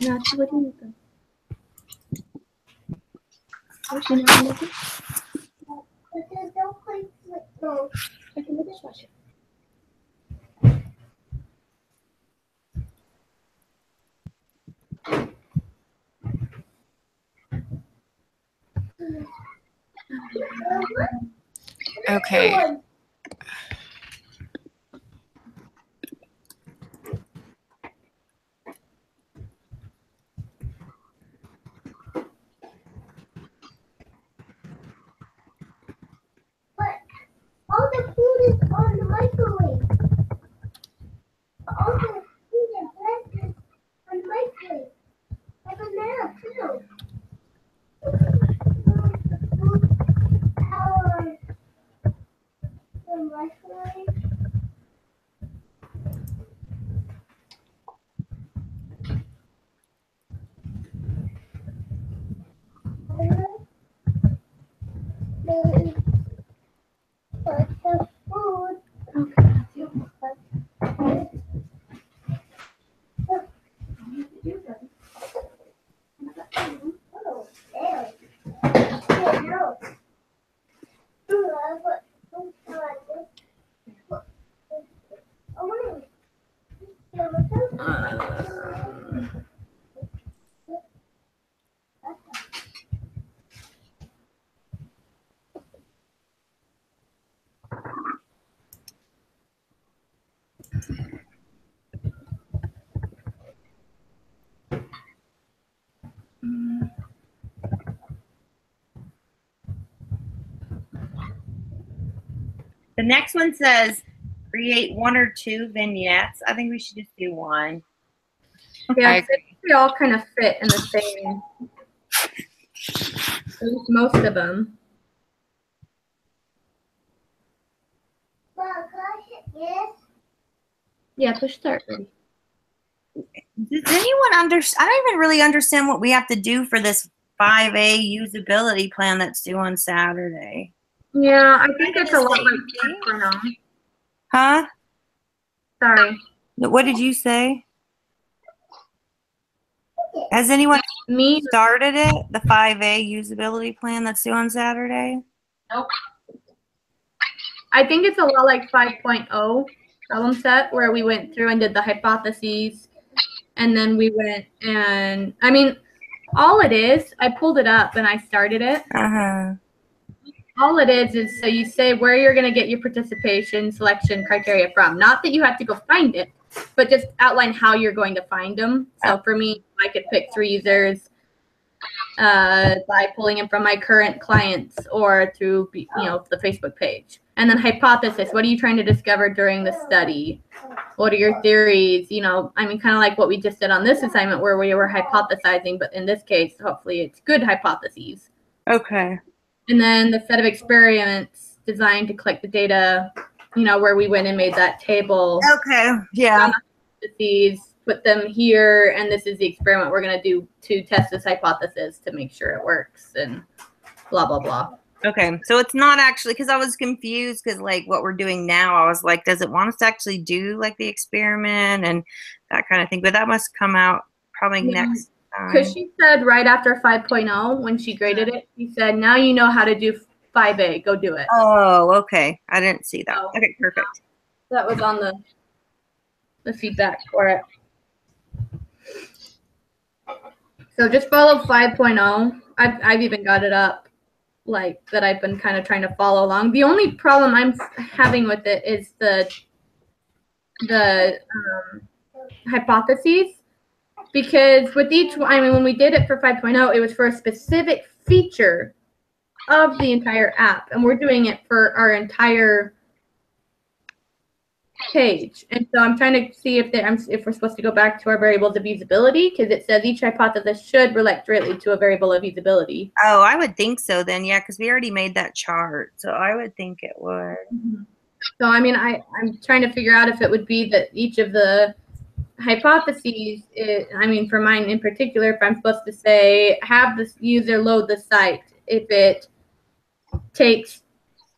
Not what you think. Okay, now I'm looking. Check in the dishwasher. Okay. All the food is on the microwave. All the food and bread is on the microwave. Like a banana too. Power the microwave. But the food. Oh, there. Yeah, no. The next one says create 1 or 2 vignettes. I think we should just do 1. Okay, I think they all kind of fit in the same. At least most of them. Yes. Yeah, push start. Ready. Does anyone I don't even really understand what we have to do for this 5A usability plan that's due on Saturday. Yeah, I think I it's a lot just like for now. Huh? Sorry. What did you say? Has anyone Me? started it? The 5A usability plan that's due on Saturday? Nope. I think it's a lot like 5.0 problem set where we went through and did the hypotheses, and then we went and I mean, all it is, I pulled it up and I started it. Uh-huh. All it is so you say where you're going to get your participation selection criteria from. Not that you have to go find it, but just outline how you're going to find them. So for me, I could pick 3 users by pulling them from my current clients or through the Facebook page. And then hypothesis, what are you trying to discover during the study? What are your theories? You know, I mean, kind of like what we just did on this assignment where we were hypothesizing, but in this case, hopefully it's good hypotheses. Okay. And then the set of experiments designed to collect the data, you know, where we went and made that table. Okay. Yeah. Hypotheses, put them here, and this is the experiment we're going to do to test this hypothesis to make sure it works, and blah, blah, blah. Okay. So it's not actually, because I was confused because like what we're doing now, I was like, does it want us to actually do like the experiment and that kind of thing? But that must come out probably next time. Because she said right after 5.0, when she graded it, she said, now you know how to do 5A. Go do it. Oh, okay. I didn't see that. Okay, perfect. That was on the feedback for it. So just follow 5.0. I've even got it up, like that I've been kind of trying to follow along. The only problem I'm having with it is the hypotheses. Because with each, I mean, when we did it for 5.0, it was for a specific feature of the entire app, and we're doing it for our entire page. And so I'm trying to see if we're supposed to go back to our variables of usability, because it says each hypothesis should relate directly to a variable of usability. Oh, I would think so then, yeah, because we already made that chart, so I would think it would. Mm-hmm. So I mean, I'm trying to figure out if it would be that each of the hypotheses, I mean, for mine in particular, if I'm supposed to say, have this user load the site, if it takes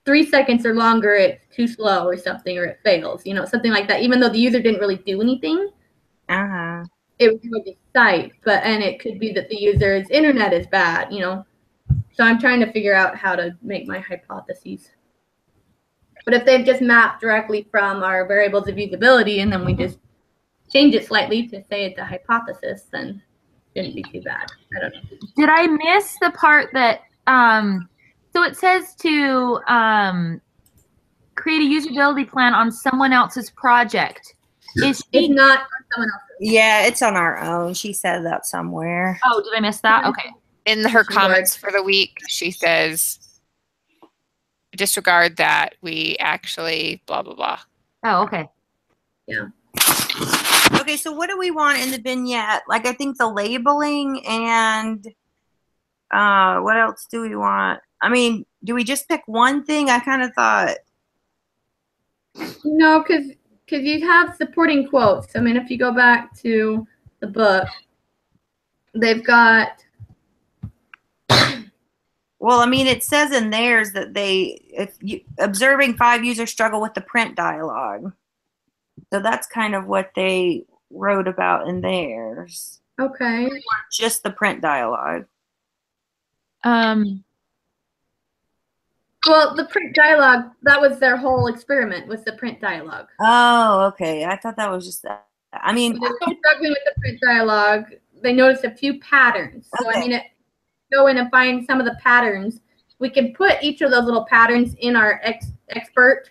3 seconds or longer, it's too slow or something, or it fails, you know, something like that, even though the user didn't really do anything. Uh-huh. It was for the site, and it could be that the user's internet is bad, you know. So I'm trying to figure out how to make my hypotheses. But if they've just mapped directly from our variables of usability, and then we just change it slightly to say it's a hypothesis, then it shouldn't be too bad. I don't know. Did I miss the part that so it says to create a usability plan on someone else's project. It's not on someone else's. Yeah, it's on our own. She said that somewhere. Oh, did I miss that? Okay. In her comments for the week, she says, disregard that, we actually blah, blah, blah. Oh, okay. Yeah. Okay, so what do we want in the vignette? Like, I think the labeling and what else do we want? I mean, do we just pick one thing? I kind of thought. No, because you have supporting quotes. I mean, if you go back to the book, they've got. Well, I mean, it says in theirs that observing 5 users struggle with the print dialogue. So that's kind of what they wrote about in theirs. Okay. Just the print dialogue. Well, the print dialogue, that was their whole experiment, was the print dialogue. Oh, okay. I thought that was just that. I mean, they're struggling with the print dialogue. They noticed a few patterns. So, okay. I mean, go in and find some of the patterns. We can put each of those little patterns in our expert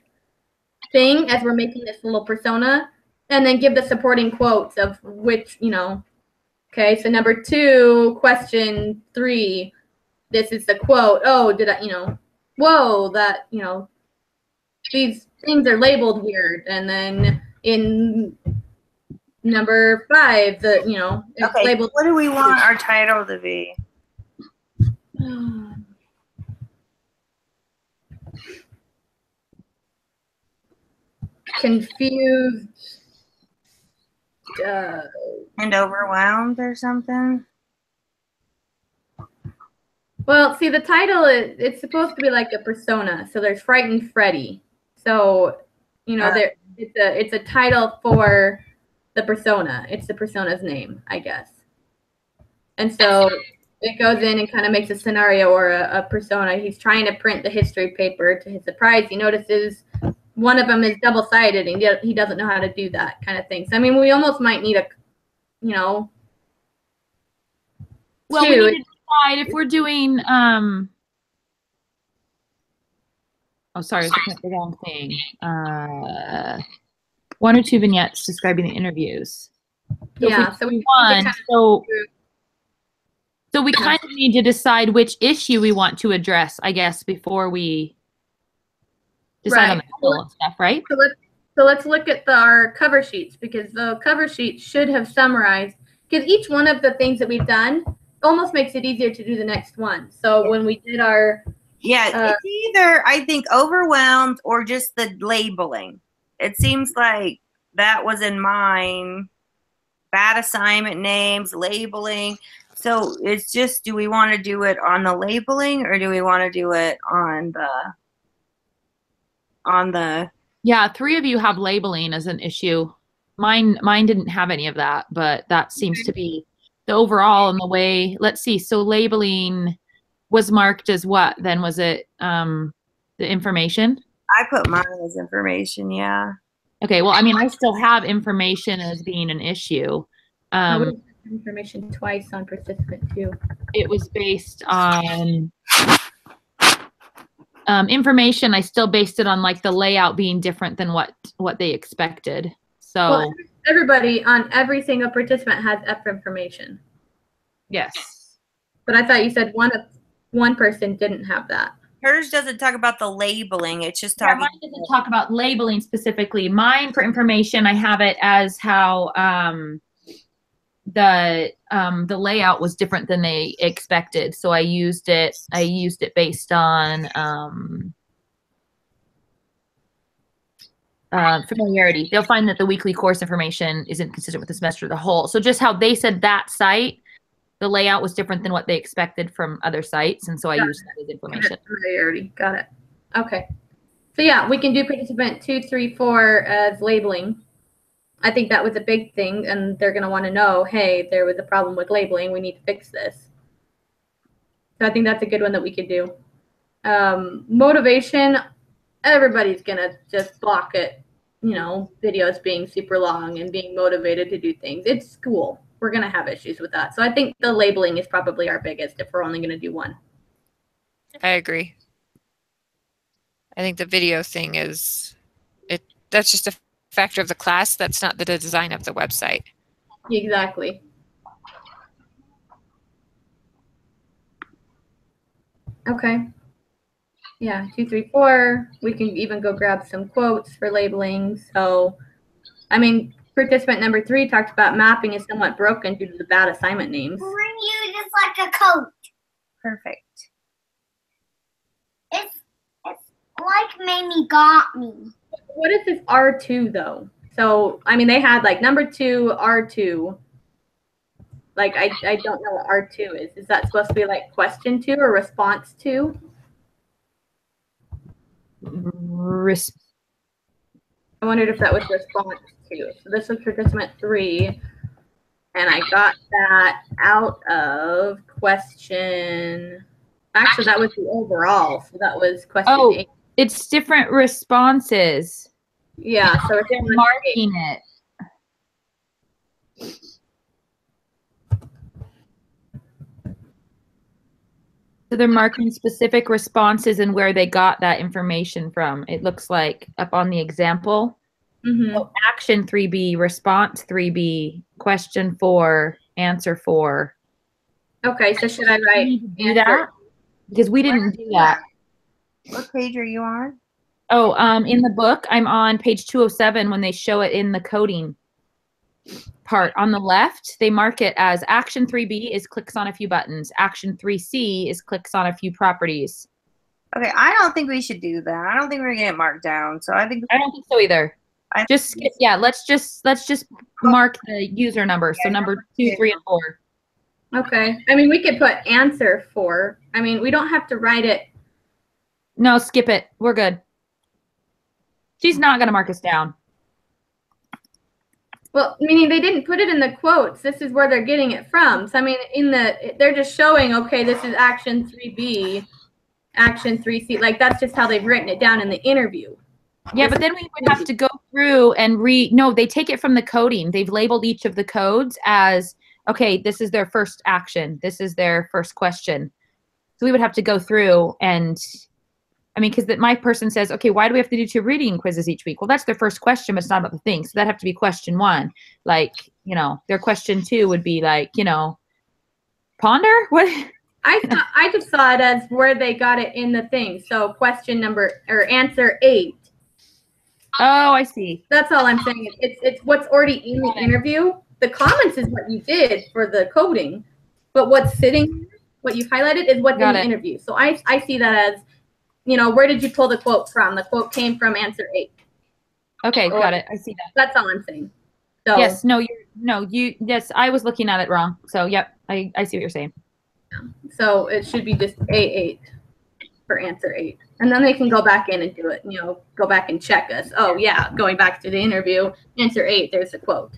thing as we're making this little persona, and then give the supporting quotes of which, you know. Okay, so number 2, question 3, this is the quote. Oh, did I, you know, whoa, that, you know, these things are labeled weird. And then in number 5, the, you know, it's okay, labeled. What do we want our title to be? confused and overwhelmed or something. Well, see, the title is it's supposed to be like a persona. So there's Frightened Freddy. So, you know, it's a title for the persona. It's the persona's name, I guess. And so it goes in and kind of makes a scenario or a persona. He's trying to print the history paper. To his surprise, he notices one of them is double-sided, and he doesn't know how to do that kind of thing. So, I mean, we almost might need a, you know, well, we need to decide if we're doing, oh, sorry, I was looking at the wrong thing. 1 or 2 vignettes describing the interviews. So yeah, so we So we kind of need to decide which issue we want to address, I guess, before we decide on the title and stuff, right? So let's look at our cover sheets, because the cover sheet should have summarized, because each one of the things that we've done almost makes it easier to do the next one. So when we did our it's either, I think, overwhelmed or just the labeling. It seems like that was in mine. Bad assignment names, labeling. So it's just, do we want to do it on the labeling or do we want to do it on the Yeah, 3 of you have labeling as an issue. Mine didn't have any of that, but that seems to be the overall and the way. Let's see. So labeling was marked as what? Then was it the information? I put mine as information, yeah. Okay, well, I mean, I still have information as being an issue. Information twice on participant 2. It was based on information. I still based it on like the layout being different than what they expected. So well, everybody on every single participant has F information. Yes, but I thought you said one person didn't have that. Hers doesn't talk about the labeling. It's just talking. Mine doesn't talk about labeling specifically. Mine, for information, I have it as how the layout was different than they expected. So I used it based on familiarity. They'll find that the weekly course information isn't consistent with the semester as a whole. So just how they said that site, the layout was different than what they expected from other sites, and so I used that as information. Familiarity. Got it. Okay. So yeah, we can do participant 2, 3, 4 as labeling. I think that was a big thing, and they're going to want to know, hey, there was a problem with labeling. We need to fix this. So I think that's a good one that we could do. Motivation, everybody's going to just block it, you know, videos being super long and being motivated to do things. It's school. We're going to have issues with that. So I think the labeling is probably our biggest if we're only going to do one. I agree. I think the video thing that's just a factor of the class. That's not the design of the website. Exactly. Okay. Yeah, 2, 3, 4. We can even go grab some quotes for labeling. So, I mean, participant number 3 talked about mapping is somewhat broken due to the bad assignment names. Bring you just like a coat. Perfect. It's like Mamie got me. What is this R2 though? So, I mean, they had like number 2, R2. Like, I don't know what R2 is. Is that supposed to be like question 2 or response 2? I wondered if that was response 2. So this was participant 3. And I got that out of question. Actually, that was the overall. So that was question 8. It's different responses. Yeah, so they're marking it. So they're marking specific responses and where they got that information from. It looks like up on the example. Mm-hmm. So action 3B, response 3B, question 4, answer 4. Okay, so should I write do that? Because we didn't do that. What page are you on? Oh, in the book, I'm on page 207 when they show it in the coding part. On the left, they mark it as action 3B is clicks on a few buttons. Action 3C is clicks on a few properties. Okay, I don't think we should do that. I don't think we're going to get marked down. So I don't think so either. Just skip, yeah, let's just mark the user number. So number 2, 3, and 4. Okay. I mean, we could put answer 4. I mean, we don't have to write it. No, skip it. We're good. She's not going to mark us down. Well, meaning they didn't put it in the quotes. This is where they're getting it from. So I mean, they're just showing, okay, this is action 3B, action 3C. Like that's just how they've written it down in the interview. Yeah, but then we would have to go through and no, they take it from the coding. They've labeled each of the codes as, okay, this is their first action. This is their first question. So we would have to go through and, I mean, because my person says, okay, why do we have to do 2 reading quizzes each week? Well, that's their first question, but it's not about the thing. So that'd have to be question 1. Like, you know, their question 2 would be like, you know, ponder? What? I just saw it as where they got it in the thing. So question number or answer 8. Oh, I see. That's all I'm saying. It's what's already in the interview. The comments is what you did for the coding, but what's sitting, what you've highlighted is what's in the interview. So I see that as, you know, where did you pull the quote from? The quote came from answer 8. Okay, got it. I see that. That's all I'm saying. So yes, yes, I was looking at it wrong. So yep, I see what you're saying. So it should be just A8 for answer 8. And then they can go back in and do it, you know, go back and check us. Oh yeah, going back to the interview, answer 8, there's the quote.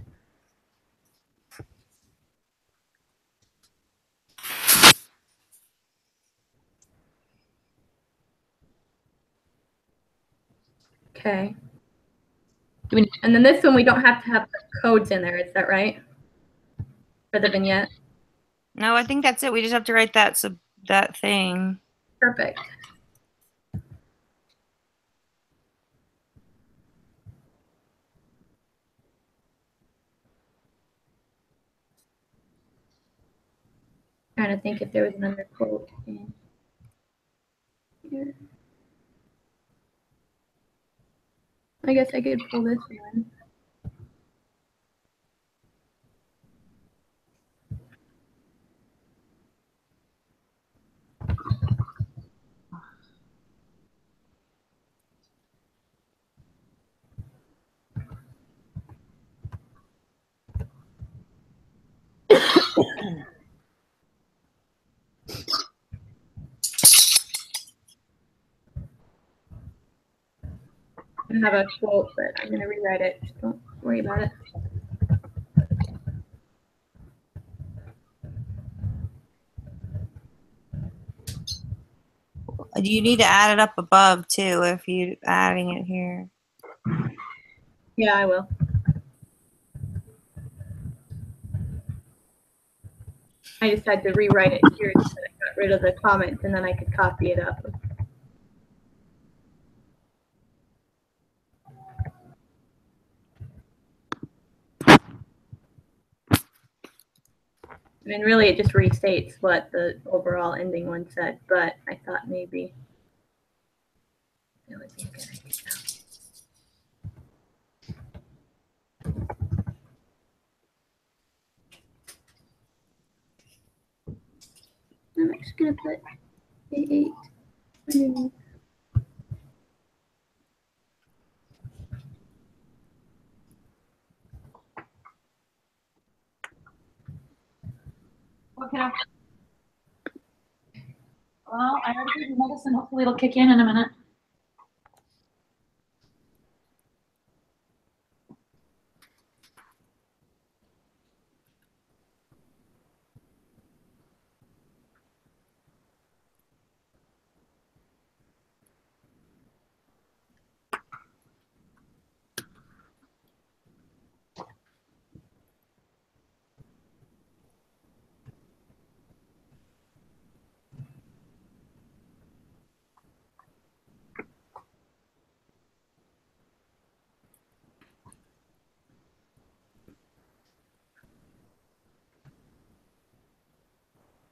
Okay. And then this one, we don't have to have the codes in there. Is that right? For the vignette? No, I think that's it. We just have to write that thing. Perfect. Trying to think if there was another quote in here. I guess I could pull this one. I have a quote, but I'm going to rewrite it. Don't worry about it. You need to add it up above too if you're adding it here. Yeah, I will. I just had to rewrite it here so that I got rid of the comments and then I could copy it up. I mean, really, it just restates what the overall ending one said, but I thought maybe it would be a good idea. I'm just going to put A8 underneath. Okay. Well, I already gave you medicine. Hopefully it'll kick in a minute.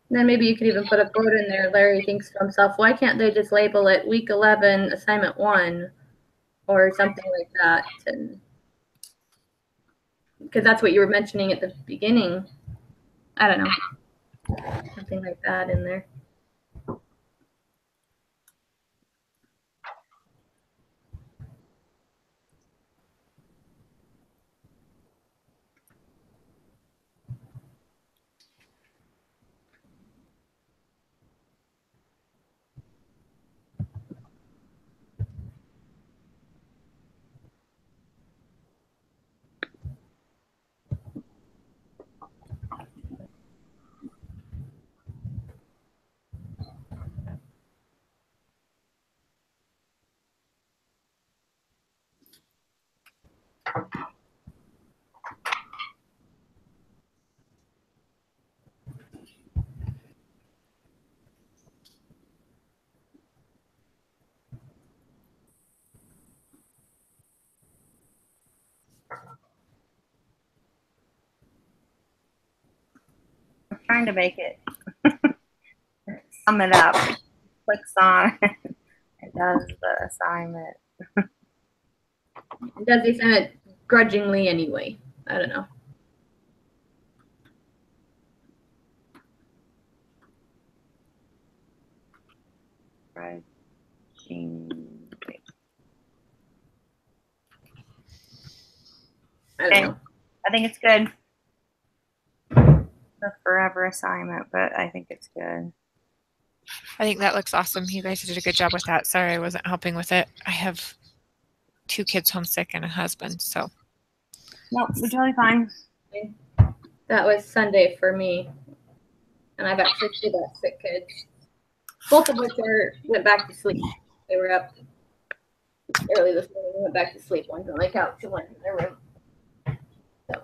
Then maybe you could even put a quote in there. Larry thinks to himself, why can't they just label it week 11, assignment 1 or something like that? And because that's what you were mentioning at the beginning. I don't know. Something like that in there. I'm trying to make it sum it up. Clicks on. It does the assignment. It does the assignment grudgingly anyway. I don't know. I don't know. I think it's good. The forever assignment, but I think it's good. I think that looks awesome. You guys did a good job with that. Sorry I wasn't helping with it. I have 2 kids homesick and a husband, so. Nope, we're totally fine. That was Sunday for me. And I've actually still got sick kids. Both of which went back to sleep. They were up early this morning and went back to sleep. One's on the couch and one's in their room. So.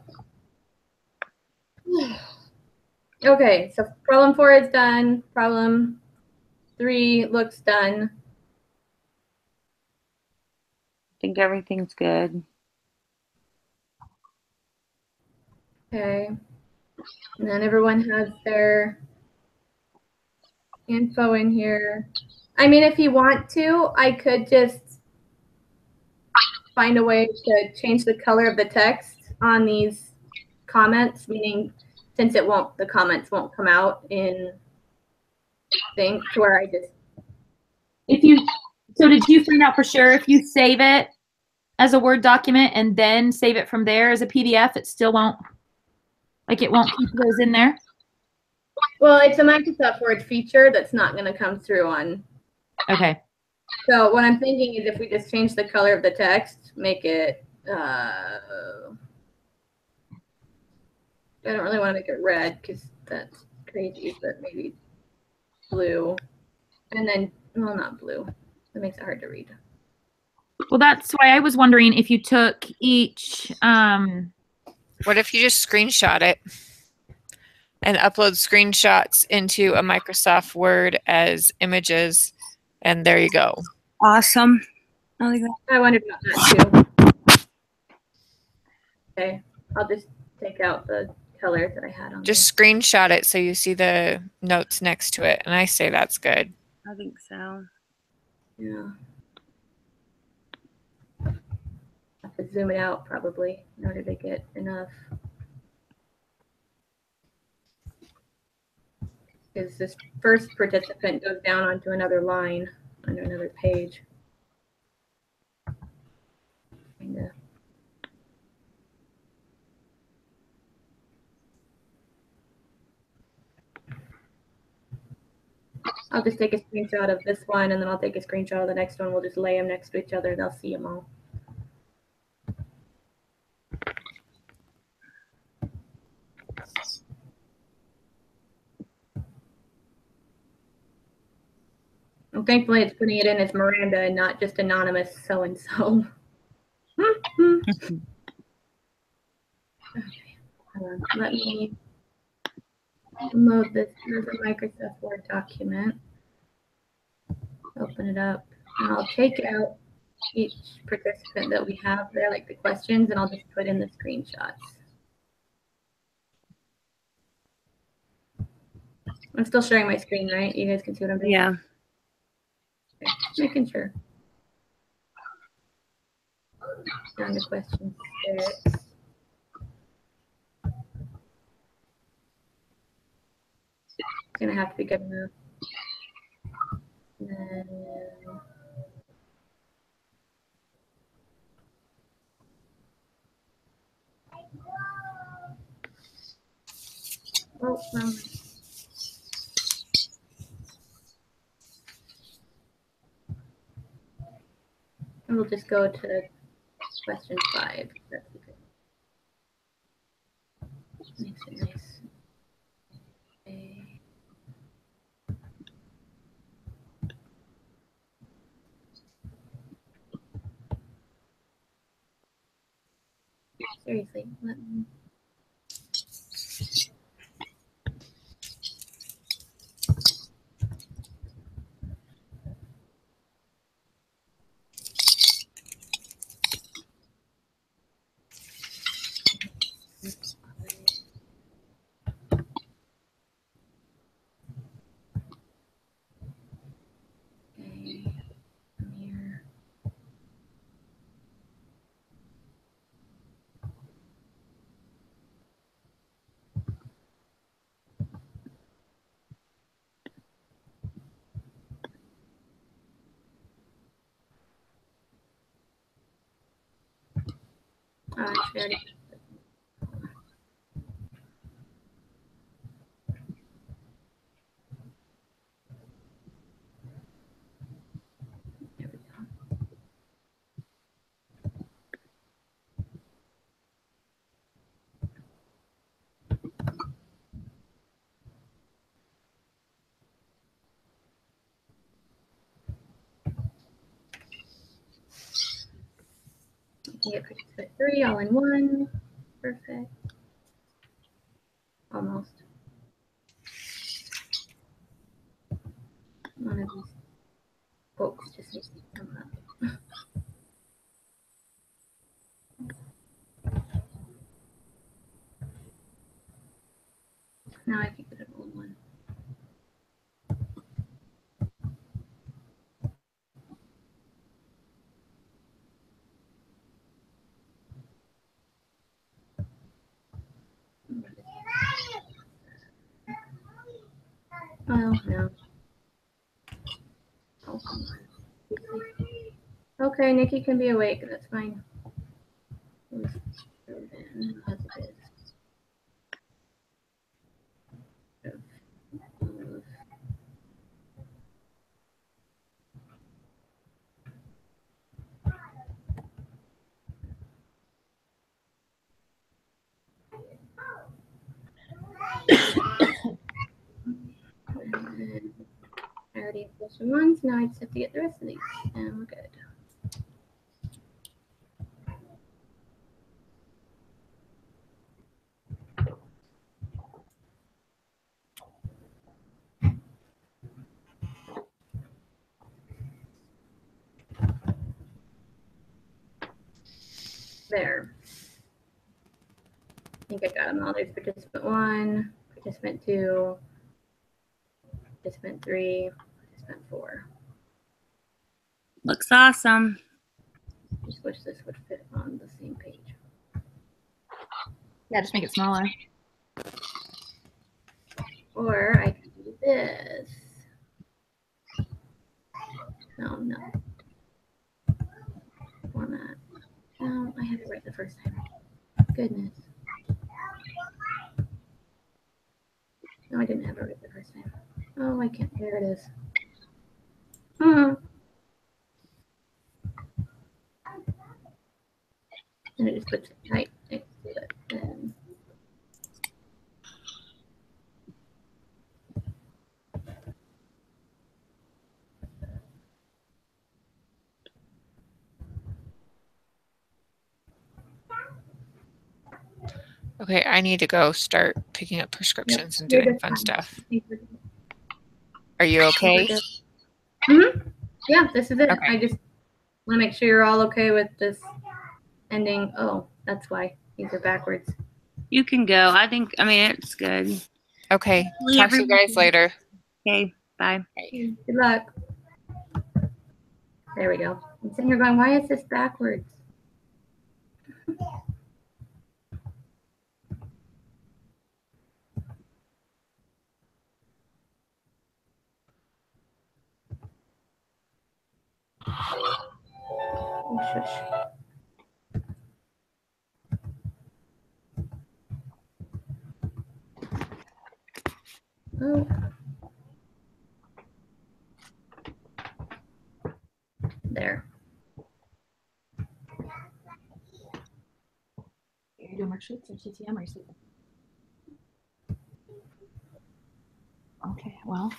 Okay, so problem 4 is done. Problem 3 looks done. I think everything's good. Okay. And then everyone has their info in here. I mean, if you want to, I could just find a way to change the color of the text on these comments, meaning since the comments won't come out in thing to where I just. So did you find out for sure if you save it as a Word document and then save it from there as a PDF, it still won't, like it won't keep those in there? Well, it's a Microsoft Word feature that's not going to come through on. Okay. So what I'm thinking is if we just change the color of the text, make it, I don't really want to make it red because that's crazy, but maybe blue. And then, well, not blue. That makes it hard to read. Well, that's why I was wondering if you took each. What if you just screenshot it and upload screenshots into a Microsoft Word as images, and there you go. Awesome. I wondered about that too. Okay, I'll just take out the color that I had on. Just screenshot it so you see the notes next to it, and I say that's good. I think so. Yeah. I have to zoom it out probably in order to get enough. Because this first participant goes down onto another line, onto another page. Kinda. I'll just take a screenshot of this one, and then I'll take a screenshot of the next one. We'll just lay them next to each other, and I'll see them all. And thankfully, it's putting it in as Miranda and not just anonymous so-and-so. Okay, hold on. Let me load this as a Microsoft Word document. Open it up. And I'll take out each participant that we have there, like the questions, and I'll just put in the screenshots. I'm still sharing my screen, right? You guys can see what I'm doing? Yeah. Okay. Making sure. Down to question 6. It's gonna have to be good enough. And then, oh, wrong. And we'll just go to question 5. That's good. Makes it nice. Okay. Seriously. Let me... Okay, come here. Oh, actually, I already. There we go. You can get participant 3 all in one. Perfect. Almost. One of these folks just needs to come up. Now I can get an old one. Oh, no. Oh, come on. Okay, Nikki can be awake. That's fine. As it is. I already have question ones. Now I just have to get the rest of these, and we're good. There. I think I got them all. There's participant 1, participant 2, participant 3, participant 4. Looks awesome. Just wish this would fit on the same page. Yeah, just make it smaller. Or I could do this. No. Format. No, I had it right the first time. Goodness. No, I didn't have it right the first time. Oh, I can't. There it is. And it just puts it right next to it. And Okay, I need to go start picking up prescriptions and doing fun stuff. Are you okay? Yeah, this is it. Okay. I just want to make sure you're all okay with this ending. Oh, that's why these are backwards. You can go. I mean, it's good. Okay. Talk to you guys later. Okay, bye. Good luck. There we go. I'm sitting here going, why is this backwards? Oh, shush. Oh. There. Are you doing worksheets or TTM or are you sleeping? Okay, well.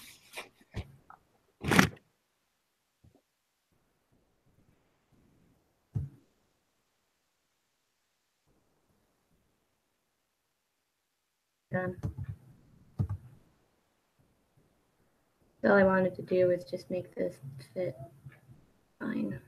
done. All I wanted to do was just make this fit fine.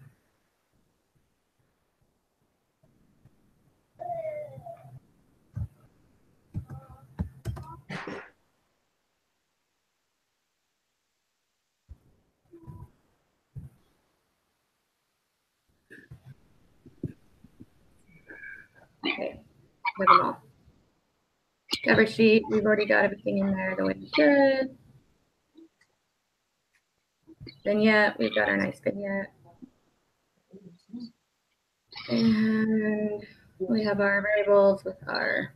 Okay, have them all. Cover sheet, we've already got everything in there the way we should. Vignette, we've got our nice vignette. And we have our variables with our,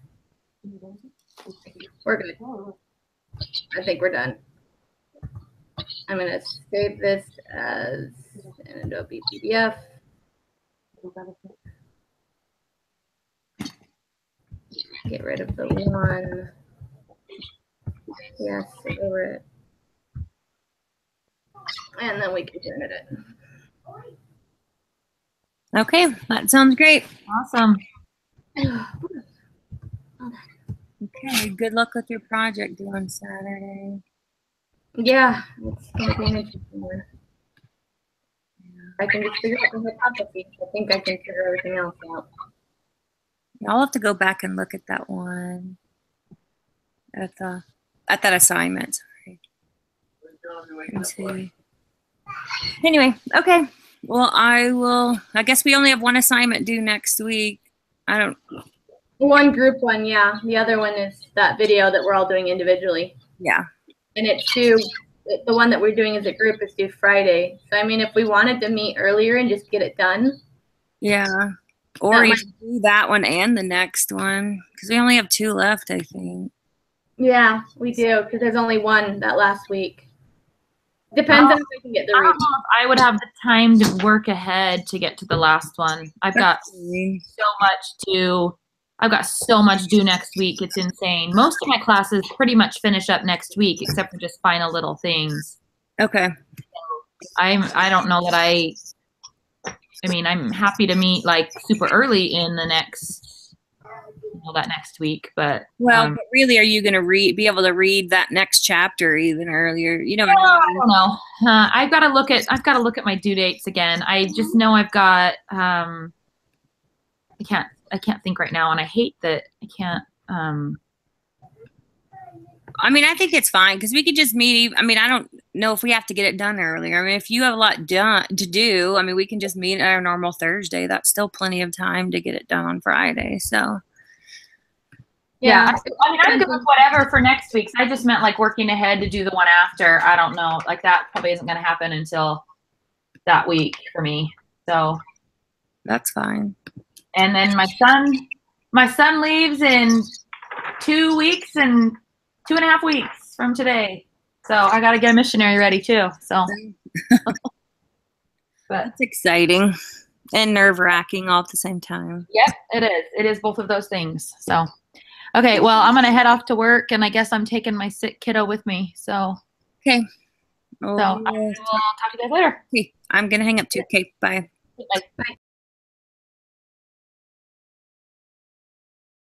we're good. I think we're done. I'm gonna save this as an Adobe PDF. Get rid of the one. Yes, over it. And then we can turn it in. Okay, that sounds great. Awesome. Okay, good luck with your project due on Saturday. Yeah, it's going to be an interesting one. I can just figure out the hypothesis. I think I can figure everything else out. I'll have to go back and look at that one. At that assignment. Sorry. Let's see. Anyway, okay. Well, I guess we only have one assignment due next week. One group one, yeah. The other one is that video that we're all doing individually. Yeah. And it's due, the one that we're doing as a group is due Friday. So, I mean, if we wanted to meet earlier and just get it done. Yeah. Or even do that one and the next one. Because we only have 2 left, I think. Yeah, we do. Because there's only one that last week. Depends on if I can get the I read. don't know if I would have the time to work ahead to get to the last one. I've got so much due next week. It's insane. Most of my classes pretty much finish up next week, except for just final little things. Okay. I don't know that I mean, I'm happy to meet like super early in the next, that next week, but. Well, but really, are you going to be able to read that next chapter even earlier? You know. I don't know. I've got to look at my due dates again. I just know I've got, I can't think right now, and I hate that I can't. I mean, I think it's fine because we could just meet. I mean, I don't know if we have to get it done earlier. I mean, if you have a lot to do, I mean, we can just meet at our normal Thursday. That's still plenty of time to get it done on Friday. So. Yeah, I mean, I'm good with whatever for next week. I just meant like working ahead to do the one after. I don't know. Like that probably isn't going to happen until that week for me. So. That's fine. And then my son leaves in 2 weeks and 2.5 weeks from today. So I got to get a missionary ready too. So. But that's exciting and nerve-wracking all at the same time. Yep, it is. It is both of those things. So. Okay, well, I'm going to head off to work, and I guess I'm taking my sick kiddo with me. So. Okay. Oh, so I will talk to you guys later. Okay, I'm going to hang up too. Okay, bye. Bye.